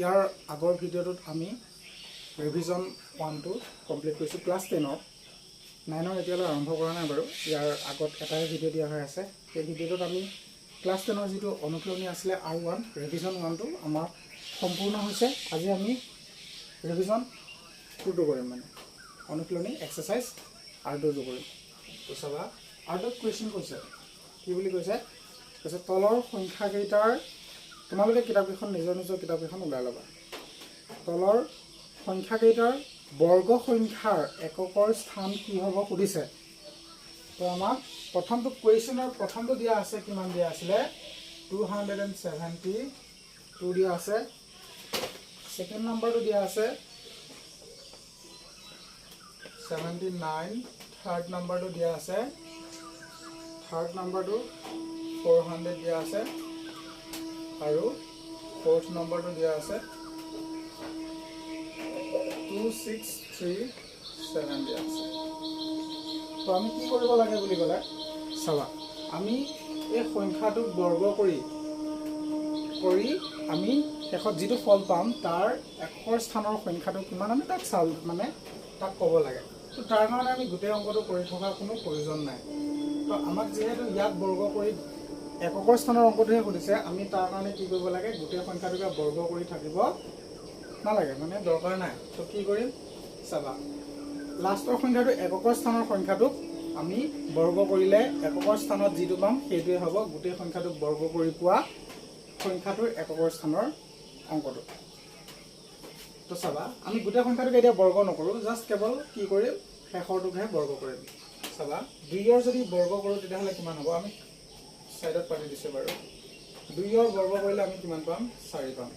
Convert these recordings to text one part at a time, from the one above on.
ইয়াৰ আগৰ ভিডিঅ'টোত আমি ৰিভিজন 1 কমপ্লিট কৰিছোঁ ক্লাছ 10ৰ 9ৰ এতিয়ালৈ আৰম্ভ কৰা নাই বাৰু। ইয়াৰ আগত এটাই ভিডিঅ' দিয়া হৈ আছে। সেই ভিডিঅ'টোত আমি ক্লাছ 10ৰ যিটো অনুশীলনী আছিলে R1 ৰিভিজন 1 আমাৰ সম্পূৰ্ণ হৈছে। আজি আমি ৰিভিজন 2 কৰিম, মানে অনুশীলনী এক্সাৰচাইজ R2 কৰিম। তো চাবা R2 কুৱেশ্যন কৈছে কি বুলি কৈছে তলৰ সংখ্যাকেইটাৰ, তোমালোকে কিতাপকেইখন নিজৰ কিতাপকেইখন ওলাই ল'বা। তলৰ সংখ্যাকেইটাৰ বৰ্গ সংখ্যাৰ এককৰ স্থান কি হ'ব সুধিছে। তো আমাক প্ৰথমটো কুৱেশ্যনৰ প্ৰথমটো দিয়া আছে, কিমান দিয়া আছিলে 272 দিয়া আছে। ছেকেণ্ড নম্বৰটো দিয়া আছে 79, থাৰ্ড নম্বৰটো দিয়া আছে, থাৰ্ড নম্বৰটো 400 দিয়া আছে আৰু ফৰ্থ নম্বৰটো দিয়া আছে 2637 দিয়া আছে। তো আমি কি কৰিব লাগে বুলি ক'লে চাবা, আমি এই সংখ্যাটোক বৰ্গ কৰি আমি শেষত যিটো ফল পাম তাৰ একৰ স্থানৰ সংখ্যাটো কিমান আমি তাক তাক ক'ব লাগে। তো তাৰ কাৰণে আমি গোটেই অংকটো কৰি থকাৰ কোনো প্ৰয়োজন নাই। তো আমাক যিহেতু ইয়াক বৰ্গ কৰি এককৰ স্থানৰ অংকটোহে সুধিছে, আমি তাৰ কাৰণে কি কৰিব লাগে, গোটেই সংখ্যাটোকে বৰ্গ কৰি থাকিব নালাগে, মানে দৰকাৰ নাই। তো কি কৰিম চাবা, লাষ্টৰ সংখ্যাটো এককৰ স্থানৰ সংখ্যাটোক আমি বৰ্গ কৰিলে এককৰ স্থানত যিটো পাম সেইটোৱে হ'ব গোটেই সংখ্যাটোক বৰ্গ কৰি পোৱা সংখ্যাটোৰ এককৰ স্থানৰ অংকটো। তো চাবা, আমি গোটেই সংখ্যাটোক এতিয়া বৰ্গ নকৰোঁ, জাষ্ট কেৱল কি কৰিম শেষৰটোকহে বৰ্গ কৰিম। চাবা 2ৰ যদি বৰ্গ কৰোঁ তেতিয়াহ'লে কিমান হ'ব, আমি চাইডত পাতি দিছোঁ বাৰু। 2ৰ বৰ্গ কৰিলে আমি কিমান পাম, 4 পাম।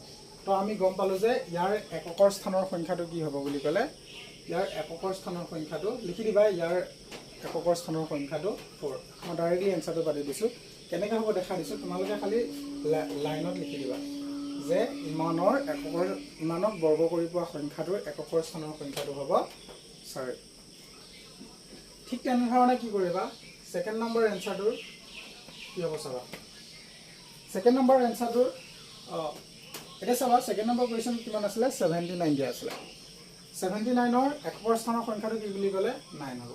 তো আমি গম পালোঁ যে ইয়াৰ এককৰ স্থানৰ সংখ্যাটো কি হ'ব বুলি ক'লে, ইয়াৰ এককৰ স্থানৰ সংখ্যাটো লিখি দিবা, ইয়াৰ এককৰ স্থানৰ সংখ্যাটো 4। মই ডাইৰেক্টলি এনচাৰটো পাতি দিছোঁ, কেনেকৈ হ'ব দেখা দিছোঁ, তোমালোকে খালি লাইনত লিখি দিবা যে ইমানক বৰ্গ কৰি পোৱা সংখ্যাটোৰ এককৰ স্থানৰ সংখ্যাটো হ'ব 4। ঠিক তেনেধৰণে কি কৰিবা, ছেকেণ্ড নম্বৰ এনচাৰটোৰ কি হ'ব চাবা। ছেকেণ্ড নম্বৰ এনচাৰটোৰ এতিয়া চাবা, ছেকেণ্ড নম্বৰ কুৱেশ্যন কিমান আছিলে 79 দিয়া আছিলে। 79ৰ এককৰ স্থানৰ সংখ্যাটো কি বুলি ক'লে 9 হ'ব।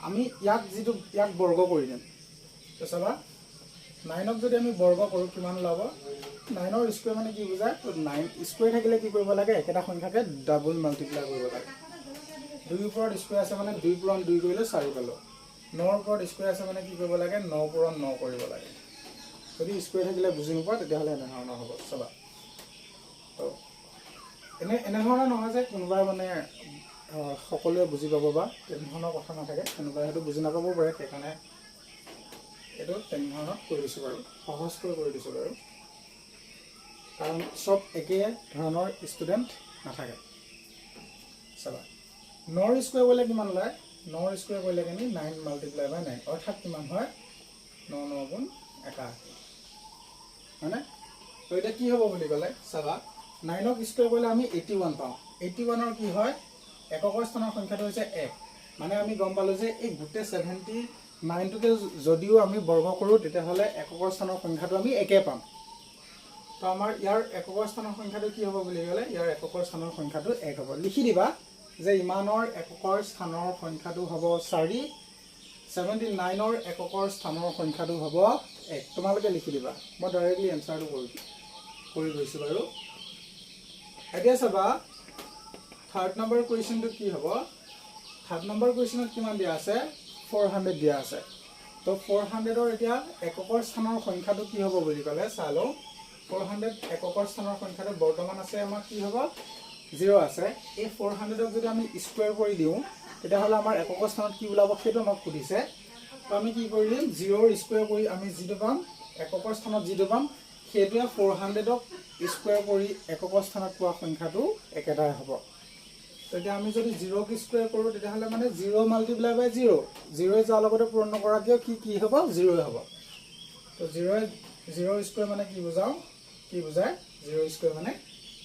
আমি ইয়াক বৰ্গ কৰি দিম। তো চাবা 9ক যদি আমি বৰ্গ কৰোঁ কিমান ওলাব, 9ৰ স্কুৱেৰ মানে কি বুজায়, তো 9 স্কুৱেৰ থাকিলে কি কৰিব লাগে, একেটা সংখ্যাকে ডাবল মাল্টিপ্লাই কৰিব লাগে। 2ৰ ওপৰত স্কুৱেৰ আছে মানে 2 পূৰণ 2 কৰিলে 4 পালোঁ। 9ৰ ওপৰত স্কুৱেৰ আছে মানে কি কৰিব লাগে, 9 পূৰণ 9 কৰিব লাগে। যদি স্কুৱেৰ থাকিলে বুজি নোপোৱা তেতিয়াহ'লে এনেধৰণৰ হ'ব। চাবা তো এনেধৰণৰ নহয় যে কোনোবাই মানে সকলোৱে বুজি পাব বা তেনেধৰণৰ কথা নাথাকে, কোনোবাই হয়তো বুজি নাপাবও পাৰে, সেইকাৰণে এইটো তেনেধৰণত কৰি দিছোঁ বাৰু, সহজকৈ কৰি দিছোঁ বাৰু, কাৰণ চব একে ধৰণৰ ষ্টুডেণ্ট নাথাকে। চাবা 9ৰ স্কুৱেৰ কৰিলে কিমান ওলায়, 9ৰ স্কুৱেৰ কৰিলে কিন্তু 9 মাল্টিপ্লাই বাই 9, অৰ্থাৎ কিমান হয় 9 9 গুণ 81, হয়নে? তো এতিয়া কি হ'ব বুলি ক'লে চাবা, 9ক স্কুৱেৰ কৰিলে আমি 81 পাওঁ। 81ৰ কি হয়, এককৰ স্থানৰ সংখ্যাটো হৈছে 1। মানে আমি গম পালোঁ যে এই গোটেই 79টোকে যদিও আমি বৰ্গ কৰোঁ তেতিয়াহ'লে এককৰ স্থানৰ সংখ্যাটো আমি 1 পাম। তো আমাৰ ইয়াৰ এককৰ স্থানৰ সংখ্যাটো কি হ'ব বুলি ক'লে, ইয়াৰ এককৰ স্থানৰ সংখ্যাটো 1 হ'ব। লিখি দিবা যে ইমানৰ এককৰ স্থানৰ সংখ্যাটো হ'ব 4, 79ৰ এককৰ স্থানৰ সংখ্যাটো হ'ব 1। তোমালোকে লিখি দিবা, মই ডাইৰেক্টলি এনচাৰটো কৰি গৈছোঁ বাৰু। এতিয়া চাবা থাৰ্ড নম্বৰ কুৱেশ্যনটো কি হ'ব। থাৰ্ড নম্বৰ কুৱেশ্যনত কিমান দিয়া আছে, 400 দিয়া আছে। তো 400ৰ এতিয়া এককৰ স্থানৰ সংখ্যাটো কি হ'ব বুলি ক'লে চাই লওঁ। 400 এককৰ স্থানৰ সংখ্যাটো বৰ্তমান আছে আমাৰ কি হ'ব, 0 আছে। এই 400ক যদি আমি স্কুৱেৰ কৰি দিওঁ তেতিয়াহ'লে আমাৰ এককৰ স্থানত কি ওলাব সেইটো আমাক সুধিছে। তো আমি কি কৰি দিম, 0ৰ স্কুৱেৰ কৰি আমি যিটো পাম, এককৰ স্থানত যিটো পাম সেইটোৱে 400ক স্কুৱেৰ কৰি এককৰ স্থানত পোৱা সংখ্যাটো একেটাই হ'ব। তো এতিয়া আমি যদি 0ক স্কুৱেৰ কৰোঁ তেতিয়াহ'লে মানে 0 মাল্টিপ্লাই বাই 0, 0 যাৰ লগতে পূৰণ নকৰাকৈও কি হ'ব, 0 হ'ব। তো 0ৰ স্কুৱেৰ মানে কি বুজায়, 0ৰ স্কুৱেৰ মানে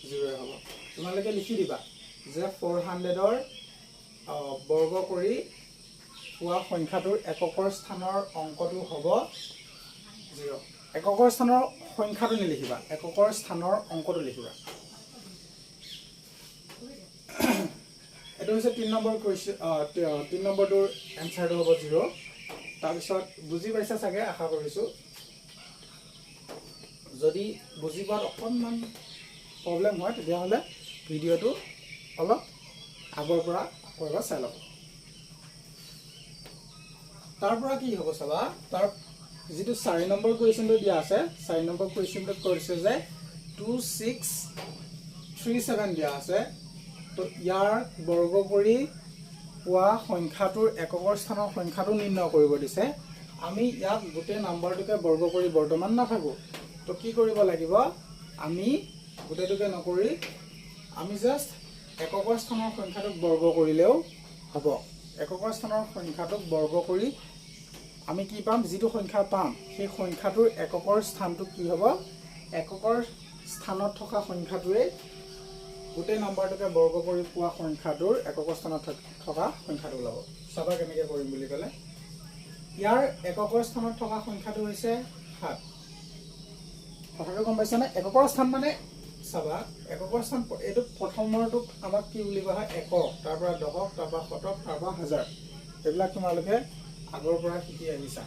0 হ'ব। তোমালোকে লিখি দিবা যে 400ৰ বৰ্গ কৰি পোৱা সংখ্যাটোৰ এককৰ স্থানৰ অংকটো হ'ব 0। এককৰ স্থানৰ সংখ্যাটো নিলিখিবা, এককৰ স্থানৰ অংকটো লিখিবা। এইটো হৈছে 3 নম্বৰ কুৱেশ্যন 3 নম্বৰটোৰ এনসাৰটো হ'ব 0 তাৰপিছত বুজি পাইছা চাগে আশা কৰিছো যদি বুজি পোৱাত অকণমান প্ৰব্লেম হয় তেতিয়াহ'লে ভিডিঅ'টো অলপ আগৰ পৰা আকৌ এবাৰ চাই ল'ব তাৰ পৰা কি হ'ব চাবা তাৰ যেটো 4 নম্বৰ কুৱেশ্যনটো দিয়া আছে 4 নম্বৰ কুৱেশ্যনটো কৈছে যে 2637 দিয়া আছে তো ইয়াৰ বৰ্গ কৰি পোৱা সংখ্যাটোৰ এককৰ স্থানৰ সংখ্যাটো নিৰ্ণয় কৰিব দিছে আমি ইয়াক গোটেই নাম্বাৰটোকে বৰ্গ কৰি বৰ্তমান নাথাকো তো কি কৰিব লাগিব আমি গোটেইটোকে নকৰি আমি জাস্ট এককৰ স্থানৰ সংখ্যাটোক বৰ্গ কৰিলেও হ'ব এককৰ স্থানৰ সংখ্যাটোক বৰ্গ কৰি আমি কি পাম যেটো সংখ্যা পাম সেই সংখ্যাটোৰ এককৰ স্থানটো কি হ'ব এককৰ স্থানত থকা সংখ্যাটোৱে গোটেই নাম্বাৰটোকে বৰ্গ কৰি পোৱা সংখ্যাটোৰ এককৰ স্থানত থকা সংখ্যাটো ওলাব চাবা কেনেকৈ কৰিম বুলি ক'লে ইয়াৰ এককৰ স্থানত থকা সংখ্যাটো হৈছে 7 কথাটো গম পাইছানে এককৰ স্থান মানে চাবা এককৰ স্থান এইটো প্ৰথমৰটোক আমাক কি বুলি কোৱা হয় একক তাৰ পৰা দশক তাৰ পৰা শতক তাৰ পৰা হাজাৰ এইবিলাক তোমালোকে আগৰ পৰা শিকি আহিছা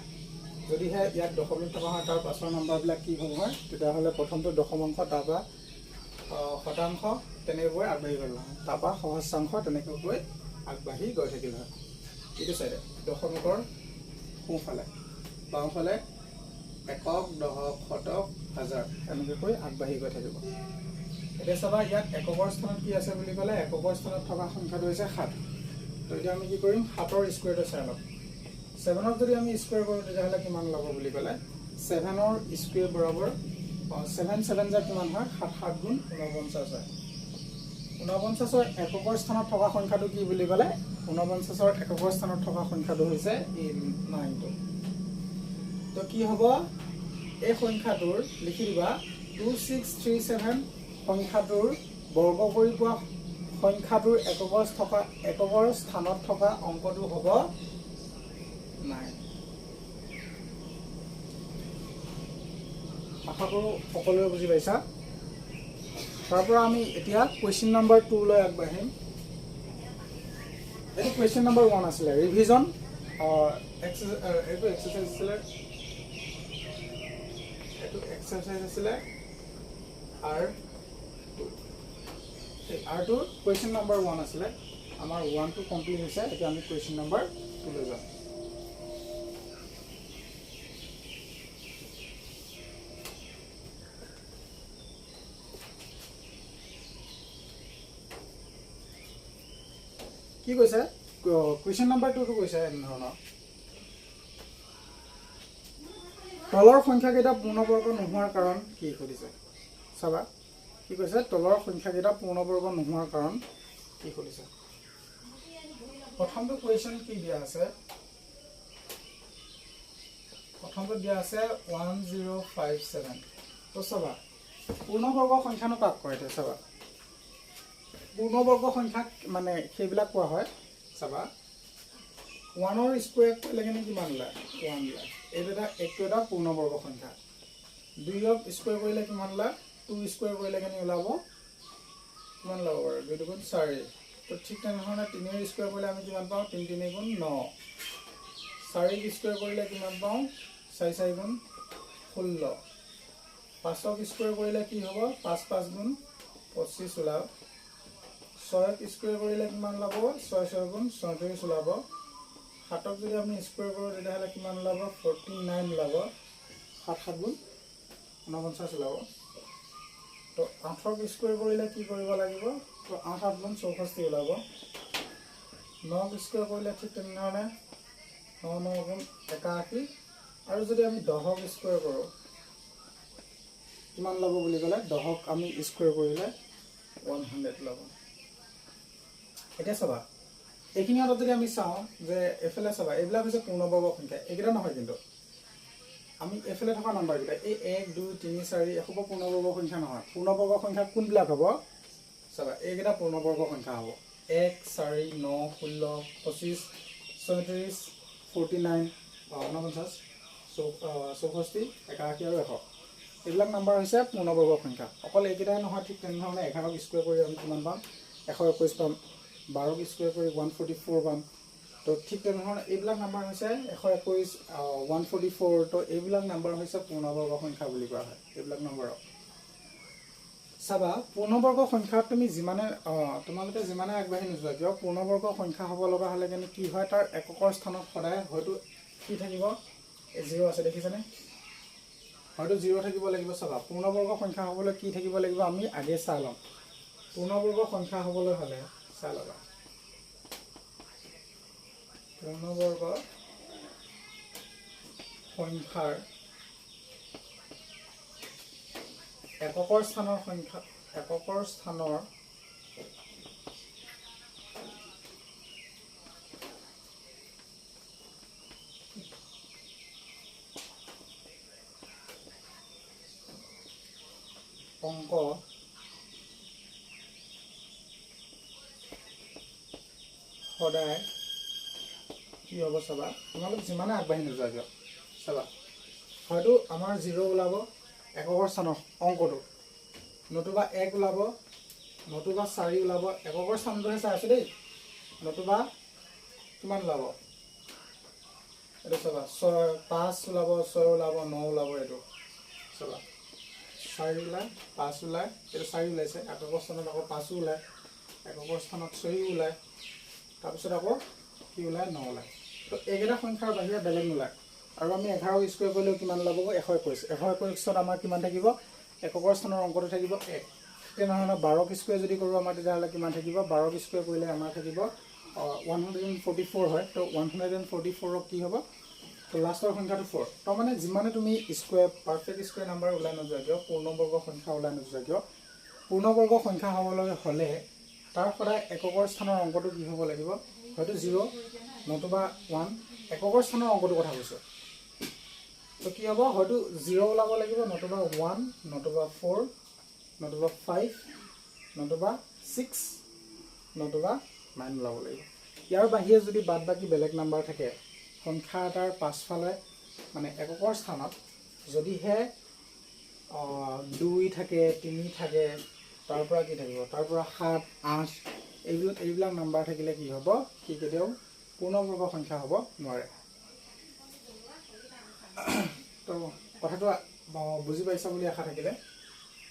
যদিহে ইয়াত দশমিক থকা হয় তাৰ পাছৰ নম্বৰবিলাক কি হ'ব হয় তেতিয়াহ'লে প্ৰথমটো দশমাংশ তাৰ পৰা শতাংশ তেনেকৈ আগবাঢ়ি গ'ল নহয় তাৰ পৰা সহস্ৰাংশ তেনেকৈ গৈ আগবাঢ়ি গৈ থাকিল হয় এইটো চাইডে দশমিকৰ সোঁফালে বাওঁফালে একক দশক শতক হাজাৰ এনেকৈ আগবাঢ়ি গৈ থাকিব এতিয়া চাবা ইয়াত এককৰ স্থানত কি আছে বুলি ক'লে এককৰ স্থানত থকা সংখ্যাটো হৈছে 7 তো এতিয়া আমি কি কৰিম 7ৰ স্কুৱেৰটো চাই ল'ম 7ক যদি আমি স্কুৱেৰ কৰোঁ তেতিয়াহ'লে কিমান ল'ব বুলি ক'লে 7ৰ স্কুৱেৰ বৰাবৰ 7 7 যে কিমান হয় 7 7 গুণ 49 হয় 49ৰ এককৰ স্থানত থকা সংখ্যাটো কি বুলি ক'লে 49ৰ এককৰ স্থানত থকা সংখ্যাটো হৈছে এই 9টো তো কি হ'ব এই সংখ্যাটোৰ লিখি দিবা 2637 সংখ্যাটোৰ বৰ্গ কৰি পোৱা সংখ্যাটোৰ এককৰ স্থানত থকা অংকটো হ'ব 9 আশা কৰোঁ সকলোৱে বুজি পাইছা তাৰ পৰা আমি এতিয়া কুৱেশ্যন নম্বৰ 2 লৈ আগবাঢ়িম এইটো কুৱেশ্যন নম্বৰ 1 আছিলে ৰিভিজন এইটো এক্সাৰসাইজ আছিলে R2 কুৱেশ্যন নম্বৰ 1 আছিলে আমাৰ 1 টো কমপ্লিট হৈছে এতিয়া আমি কুৱেশ্যন নম্বৰ 2 লৈ যাম কি কৈছে কুৱেশ্যন নম্বৰ 2 টো কৈছে এনেধৰণৰ তলৰ সংখ্যাকেইটা পূৰ্ণবৰ্গ নোহোৱাৰ কাৰণ কি সুধিছে চাবা কি কৈছে তলৰ সংখ্যাকেইটা পূৰ্ণবৰ্গ নোহোৱাৰ কাৰণ কি সুধিছে প্ৰথমটো কুৱেশ্যন কি দিয়া আছে প্ৰথমটো দিয়া আছে 1057 তো চাবা পূৰ্ণবৰ্গ সংখ্যানো কাক কয় এতিয়া চাবা পূৰ্ণবৰ্গ সংখ্যা মানে সেইবিলাক কোৱা হয় চাবা 1ৰ স্কুৱেৰ কৰিলে কেনে কিমান ওলায় 1 ওলায় এইটো এটা পূৰ্ণবৰ্গ সংখ্যা 2ক স্কুৱেৰ কৰিলে কিমান ওলায় 2 স্কুৱেৰ কৰিলে কেনে ওলাব কিমান ওলাব বাৰু 2 2 গুণ 4 তো ঠিক তেনেধৰণে 3ৰ স্কুৱেৰ কৰিলে আমি কিমান পাওঁ 3 3 গুণ 9 4ক স্কুৱেৰ কৰিলে কিমান পাওঁ 4 4 গুণ 16 5ক স্কুৱেৰ কৰিলে কি হ'ব 5 5 গুণ 25 ওলাব 6ক স্কুৱেৰ কৰিলে কিমান ওলাব 6 6 গুণ 34 ওলাব 7ক যদি আমি স্কুৱেৰ কৰোঁ তেতিয়াহ'লে কিমান ওলাব 49 ওলাব 7 7 গুণ 49 ওলাব তো 8ক স্কুৱেৰ কৰিলে কি কৰিব লাগিব তো 8 8 গুণ 64 ওলাব 9ক স্কুৱেৰ কৰিলে ঠিক তেনেধৰণে 9 9 গুণ 81 আৰু যদি আমি 10ক স্কুৱেৰ কৰোঁ কিমান ল'ব বুলি ক'লে 10ক আমি স্কুৱেৰ কৰিলে 100 ল'ব এতিয়া চাবা এইখিনি অলপ যদি আমি চাওঁ যে এফালে চাবা এইবিলাক হৈছে পূৰ্ণবৰ্গ সংখ্যা এইকেইটা নহয় কিন্তু আমি এফালে থকা নাম্বাৰকেইটা এই 1 2 3 4 এসব পূৰ্ণবৰ্গ সংখ্যা নহয় পূৰ্ণবৰ্গ সংখ্যা কোনবিলাক হ'ব চাবা এইকেইটা পূৰ্ণবৰ্গ সংখ্যা হ'ব 1 4 9 16 25 34 49 49 64 81 আৰু 100 এইবিলাক নাম্বাৰ হৈছে পূৰ্ণবৰ্গ সংখ্যা অকল এইকেইটাই নহয় ঠিক তেনেধৰণে 11ক স্কুৱেৰ কৰি আমি কিমান পাম 121 পাম 12ক স্কুৱেৰ কৰি 144 পাম। তো ঠিক তেনেধৰণে এইবিলাক নাম্বাৰ হৈছে 121 144। তো এইবিলাক নাম্বাৰ হৈছে পূৰ্ণবৰ্গ সংখ্যা বুলি কোৱা হয়। এইবিলাক নম্বৰক চাবা পূৰ্ণবৰ্গ সংখ্যাত তুমি যিমানে তোমালোকে যিমানে আগবাঢ়ি নোযোৱা কিয় পূৰ্ণবৰ্গ সংখ্যা হ'ব লগা হ'লে কিন্তু কি হয় তাৰ এককৰ স্থানত সদায় হয়তো কি থাকিব 0 আছে দেখিছানে, হয়তো 0 থাকিব লাগিব। চাবা পূৰ্ণবৰ্গ সংখ্যা হ'বলৈ কি থাকিব লাগিব আমি আগে চাই ল'ম। পূৰ্ণবৰ্গ সংখ্যা হ'বলৈ হ'লে চাই ল'বা পূৰ্ণবৰ্গ সংখ্যাৰ এককৰ স্থানৰ সংখ্যা এককৰ স্থানৰ অংক সদায় কি হ'ব চাবা তোমালোক যিমানে আগবাঢ়ি নোযোৱা কিয় চাবা হয়তো আমাৰ 0 ওলাব এককৰ স্থানৰ অংকটো, নতুবা 1 ওলাব, নতুবা 4 ওলাব। এককৰ স্থানটোহে চাই আছো দেই। নতুবা কিমান ওলাব এইটো চাবা 5 ওলাব, 6 ওলাব, 9 ওলাব। এইটো চাবা 4 ওলায়, 5 ওলায়, এইটো 4 ওলাইছে। এককৰ স্থানত আকৌ 5 ওলায়, এককৰ স্থানত 6 ওলায়, তাৰপিছত আকৌ কি ওলায় 9 ওলায়। তো এইকেইটা সংখ্যাৰ বাহিৰে বেলেগ নোলায়। আৰু আমি 11 স্কুৱেৰ কৰিলেও কিমান ওলাব 121। 121ত আমাৰ কিমান থাকিব এককৰ স্থানৰ অংকটো থাকিব 1। তেনেধৰণে 12ক স্কুৱেৰ যদি কৰোঁ আমাৰ তেতিয়াহ'লে কিমান থাকিব 12ক স্কুৱেৰ কৰিলে আমাৰ থাকিব 144 হয়। তো 144ক কি হ'ব তো লাষ্টৰ সংখ্যাটো 4। তাৰমানে যিমানে তুমি স্কুৱেৰ পাৰফেক্ট স্কুৱেৰ নাম্বাৰ ওলাই নোযোৱা কিয় পূৰ্ণবৰ্গ সংখ্যা ওলাই নোযোৱা কিয় পূৰ্ণবৰ্গ সংখ্যা হ'বলৈ হ'লে তাৰ সদায় এককৰ স্থানৰ অংকটো কি হ'ব লাগিব হয়তো 0 নতুবা 1। এককৰ স্থানৰ অংকটো কথা কৈছোঁ। তো কি হ'ব হয়তো 0 ওলাব লাগিব, নতুবা 1, নতুবা 4, নতুবা 5, নতুবা 6, নতুবা 9 ওলাব লাগিব। ইয়াৰ বাহিৰে যদি বাদ বাকী বেলেগ নাম্বাৰ থাকে সংখ্যা এটাৰ পাছফালে মানে এককৰ স্থানত যদিহে 2 থাকে, 3 থাকে, তাৰ পৰা কি থাকিব তাৰ পৰা 7, 8 এইবিলাক নাম্বাৰ থাকিলে কি হ'ব সি কেতিয়াও পূৰ্ণবৰ্গ সংখ্যা হ'ব নোৱাৰে। তো কথাটো বুজি পাইছা বুলি আশা থাকিলে।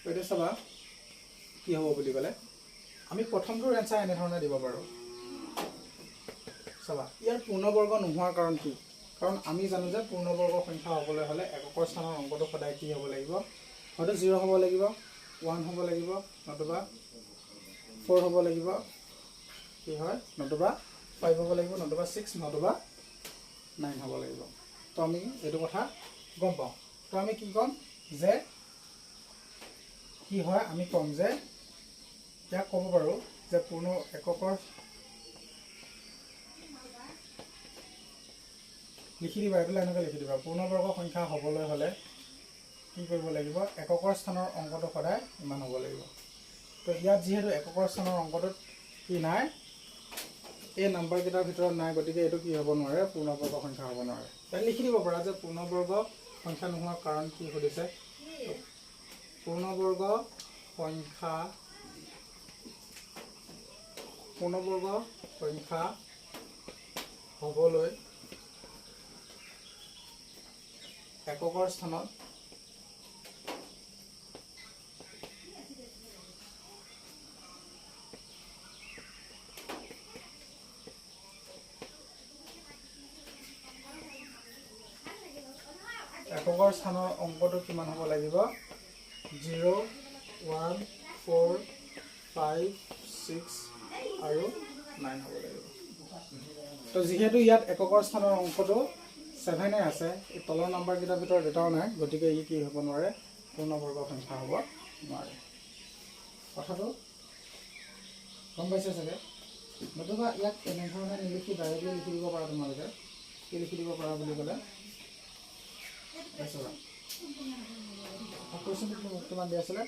তো এতিয়া চাবা কি হ'ব বুলি ক'লে আমি প্ৰথমটোৰ এনচাৰ এনেধৰণে দিব পাৰোঁ। চাবা ইয়াৰ পূৰ্ণবৰ্গ নোহোৱাৰ কাৰণ কি, কাৰণ আমি জানো যে পূৰ্ণবৰ্গ সংখ্যা হ'বলৈ হ'লে এককৰ স্থানৰ অংকটো সদায় কি হ'ব লাগিব হয়তো 0 হ'ব লাগিব, 1 হ'ব লাগিব, নতুবা 4 হ'ব লাগিব, কি হয় নতুবা 5 হ'ব লাগিব, নতুবা 6, নতুবা 9 হ'ব লাগিব। তো আমি এইটো কথা গম পাওঁ। তো আমি কি ক'ম যে কি হয় আমি ক'ম যে ইয়াক ক'ব পাৰোঁ যে পূৰ্ণ এককৰ লিখি দিবা এইবিলাক এনেকৈ লিখি দিবা পূৰ্ণবৰ্গ সংখ্যা হ'বলৈ হ'লে কি কৰিব লাগিব এককৰ স্থানৰ অংকটো সদায় ইমান হ'ব লাগিব। তো ইয়াত যিহেতু এককৰ স্থানৰ অংকটোত কি নাই এই নাম্বাৰকেইটাৰ ভিতৰত নাই, গতিকে এইটো কি হ'ব নোৱাৰে পূৰ্ণবৰ্গ সংখ্যা হ'ব নোৱাৰে। তাই লিখি দিব পাৰা যে পূৰ্ণবৰ্গ সংখ্যা নোহোৱাৰ কাৰণ কি সুধিছে। পূৰ্ণবৰ্গ সংখ্যা হ'বলৈ এককৰ স্থানত এককৰ স্থানৰ অংকটো কিমান হ'ব লাগিব 0, 1, 4, 5, 6 আৰু 9 হ'ব লাগিব। তো যিহেতু ইয়াত এককৰ স্থানৰ অংকটো 7 আছে, এই তলৰ নাম্বাৰকেইটাৰ ভিতৰত এটাও নাই, গতিকে ই কি হ'ব নোৱাৰে পূৰ্ণবৰ্গ সংখ্যা হ'ব নোৱাৰে। কথাটো গম পাইছে চাগে। নতুবা ইয়াক এনেধৰণে নিলিখি ডাইৰেক্টলি লিখি দিব পাৰা। তোমালোকে কি লিখি দিব পাৰা বুলি ক'লে কিমান দিয়া আছিলে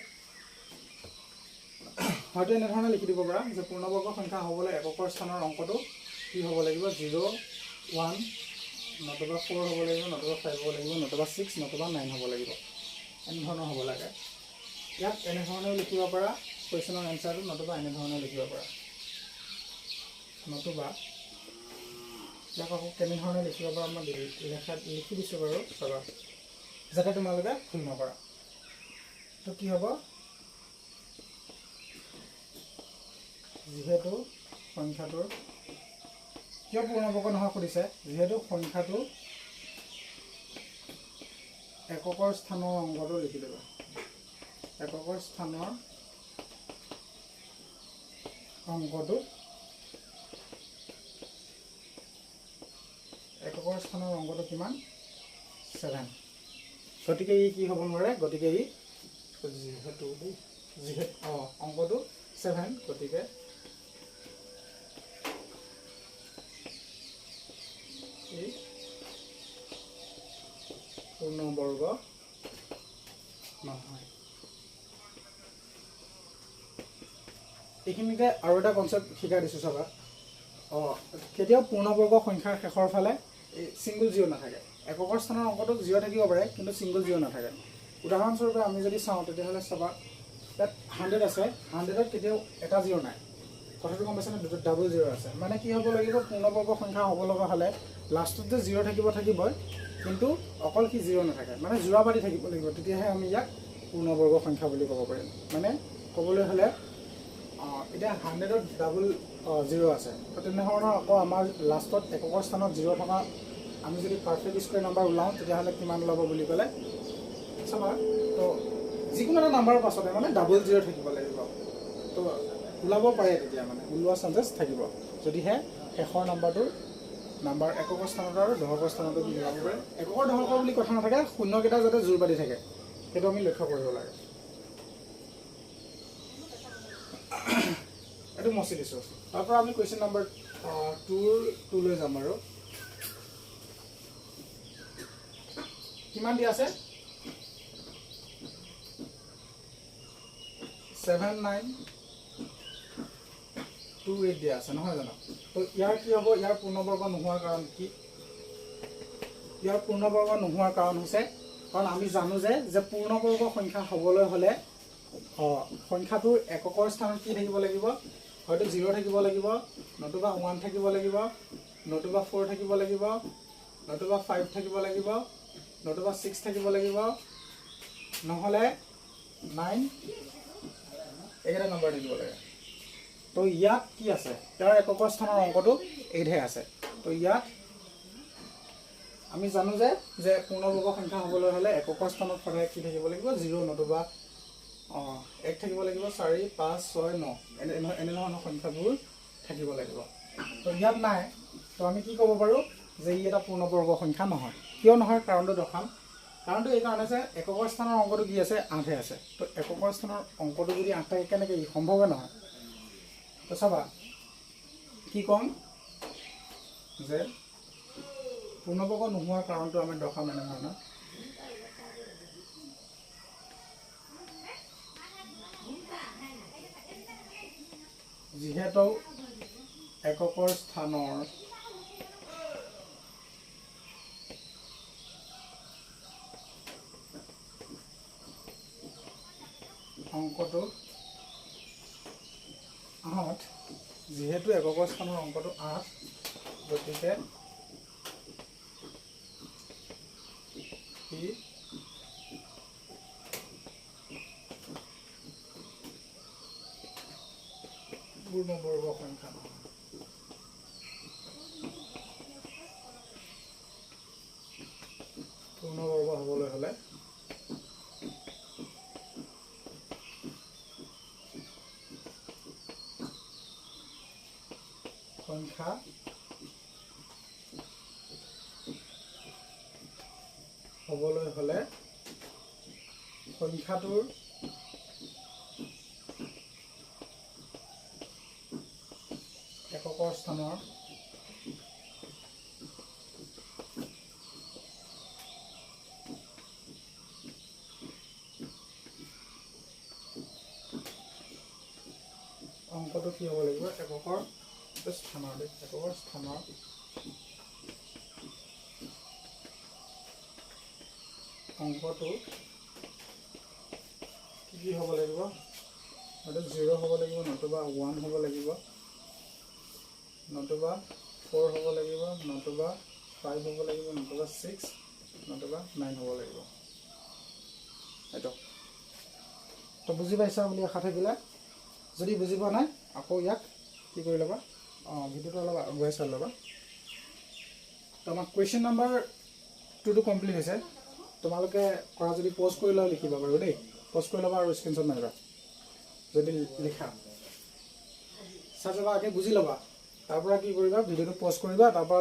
হয়তো এনেধৰণে লিখি দিব পাৰা যে পূৰ্ণবৰ্গ সংখ্যা হ'বলৈ এককৰ স্থানৰ অংকটো কি হ'ব লাগিব 0, 1, নতুবা 4 হ'ব লাগিব, নতুবা 5 হ'ব লাগিব, নতুবা 6, নতুবা 9 হ'ব লাগিব। এনেধৰণৰ হ'ব লাগে। ইয়াত এনেধৰণেও লিখিব পাৰা কুৱেশ্যনৰ এনচাৰটো, নতুবা এনেধৰণেও লিখিব পাৰা। নতুবা ইয়াক আকৌ কেনেধৰণে লিখিব পাৰোঁ মই লিখি দিছোঁ বাৰু চাবা, যাতে তোমালোকে ভুল নকৰা। তো কি হ'ব, যিহেতু সংখ্যাটোৰ কিয় পূৰ্ণবৰ্গ নহয় সুধিছে, যিহেতু সংখ্যাটো এককৰ স্থানৰ অংকটো লিখি দেবা। এককৰ স্থানৰ অংকটো কিমান 7। গতিকে ই কি হ'ব নোৱাৰে, গতিকে ই যিহেতু অংকটো 7, গতিকে ই পূৰ্ণবৰ্গ নহয়। এইখিনিতে আৰু এটা কনচেপ্ট শিকাই দিছোঁ চাবা। কেতিয়াও পূৰ্ণবৰ্গ সংখ্যাৰ শেষৰ ফালে ছিংগল জিৰ' নাথাকে। এককৰ স্থানৰ অংকটো জিৰ' থাকিব পাৰে, কিন্তু ছিংগল জিৰ' নাথাকে। উদাহৰণস্বৰূপে আমি যদি চাওঁ তেতিয়াহ'লে চাবা, তাত 100 আছে, 100ত কেতিয়াও এটা জিৰ' নাই। কথাটো গম পাইছেনে? দুটা ডাবল জিৰ' আছে। মানে কি হ'ব লাগিব, পূৰ্ণবৰ্গ সংখ্যা হ'ব লগা হ'লে লাষ্টত যে জিৰ' থাকিবই, কিন্তু অকল কি জিৰ' নাথাকে, মানে যোৰাবাদি থাকিব লাগিব, তেতিয়াহে আমি ইয়াক পূৰ্ণবৰ্গ সংখ্যা বুলি ক'ব পাৰিম। মানে ক'বলৈ হ'লে এতিয়া 100ত ডাবল জিৰ' আছে, তো তেনেধৰণৰ আকৌ আমাৰ লাষ্টত এককৰ স্থানত জিৰ' থকা আমি যদি পাৰফেক্ট স্কুৱেৰ নাম্বাৰ ওলাওঁ তেতিয়াহ'লে কিমান ওলাব বুলি ক'লে চাবা, তো যিকোনো এটা নাম্বাৰৰ পাছতে মানে ডাবল জিৰ' থাকিব লাগিব। তো ওলাব পাৰে, তেতিয়া মানে ওলোৱা চান্সেছ থাকিব, যদিহে শেষৰ নাম্বাৰটোৰ এককৰ স্থানত আৰু দশকৰ স্থানতো মিলাব পাৰে। এককৰ দশকৰ বুলি কথা নাথাকে, শূন্যকেইটা যাতে জোৰবাদি থাকে, সেইটো আমি লক্ষ্য কৰিব লাগে। এইটো মচি দিছোঁ। তাৰপৰা আমি কুৱেশ্যন নম্বৰ 2লৈ যাম আৰু। কিমান দিয়া আছে? 7928 দিয়া আছে, নহয় জানো? তো ইয়াৰ কি হ'ব, ইয়াৰ পূৰ্ণবৰ্গ নোহোৱাৰ কাৰণ কি? ইয়াৰ পূৰ্ণবৰ্গ নোহোৱাৰ কাৰণ হৈছে, কাৰণ আমি জানো যে পূৰ্ণবৰ্গ সংখ্যা হ'বলৈ হ'লে সংখ্যাটোৰ এককৰ স্থানত কি থাকিব লাগিব, হয়তো 0 থাকিব লাগিব, নতুবা 1 থাকিব লাগিব, নতুবা 4 থাকিব লাগিব, নতুবা 5 থাকিব লাগিব, নতুবা 6 থাকিব লাগিব, নহ'লে 9 এইকেইটা নম্বৰ থাকিব লাগে। তো ইয়াত কি আছে, ইয়াৰ এককৰ স্থানৰ অংকটো 8হে আছে। তো ইয়াত আমি জানো যে পূৰ্ণবৰ্গ সংখ্যা হ'বলৈ হ'লে এককৰ স্থানত সদায় কি থাকিব লাগিব, 0, নতুবা 1 থাকিব লাগিব, 4, 5, 6, 9 এনেধৰণৰ সংখ্যাবোৰ থাকিব লাগিব। তো ইয়াত নাই, তো আমি কি ক'ব পাৰোঁ যে ই এটা পূৰ্ণবৰ্গ সংখ্যা নহয়। কিয় নহয়, কাৰণটো দেখাম। কাৰণটো এই কাৰণে যে এককৰ স্থানৰ অংকটো কি আছে, 8হে আছে। তো এককৰ স্থানৰ অংকটো যদি 8 থাকে, কেনেকৈ ই সম্ভৱে নহয়। তো চাবা, কি ক'ম যে পূৰ্ণবৰ্গ নোহোৱাৰ কাৰণটো আমি দেখাম এনেধৰণৰ। যিহেতু এককৰ স্থানৰ অংকটো 8, যিহেতু এককৰ স্থানৰ অংকটো 8, গতিকে ই পূৰ্ণবৰ্গ সংখ্যা নহয়। পূৰ্ণবৰ্গ হ'বলৈ হ'লে সংখ্যা হ'বলৈ হ'লে সংখ্যাটোৰ এককৰ স্থানৰ অংকটো কি হ'ব লাগিব, এককৰ স্থানৰ অংকটো কি হ'ব লাগিব, হয়তো 0 হ'ব লাগিব, নতুবা 1 হ'ব লাগিব, নতুবা 4 হ'ব লাগিব, নতুবা 5 হ'ব লাগিব, নতুবা 6, নতুবা 9 হ'ব লাগিব। এইটো তো বুজি পাইছা বুলি আশা থাকিলে। যদি বুজি পোৱা নাই আকৌ ইয়াক কি কৰি ল'বা, ভিডিঅ'টো অলপ আগুৱাই চাই ল'বা। তো আমাৰ কুৱেশ্যন নাম্বাৰ 2টো কমপ্লিট হৈছে। তোমালোকে কৰা যদি প'জ কৰি লোৱা লিখিবা বাৰু দেই, প'জ কৰি ল'বা আৰু স্ক্ৰীনশ্বট মাৰিবা যদি লিখা। চাই যাবা আগে বুজি ল'বা, তাৰপৰা কি কৰিবা ভিডিঅ'টো প'জ কৰিবা, তাৰপৰা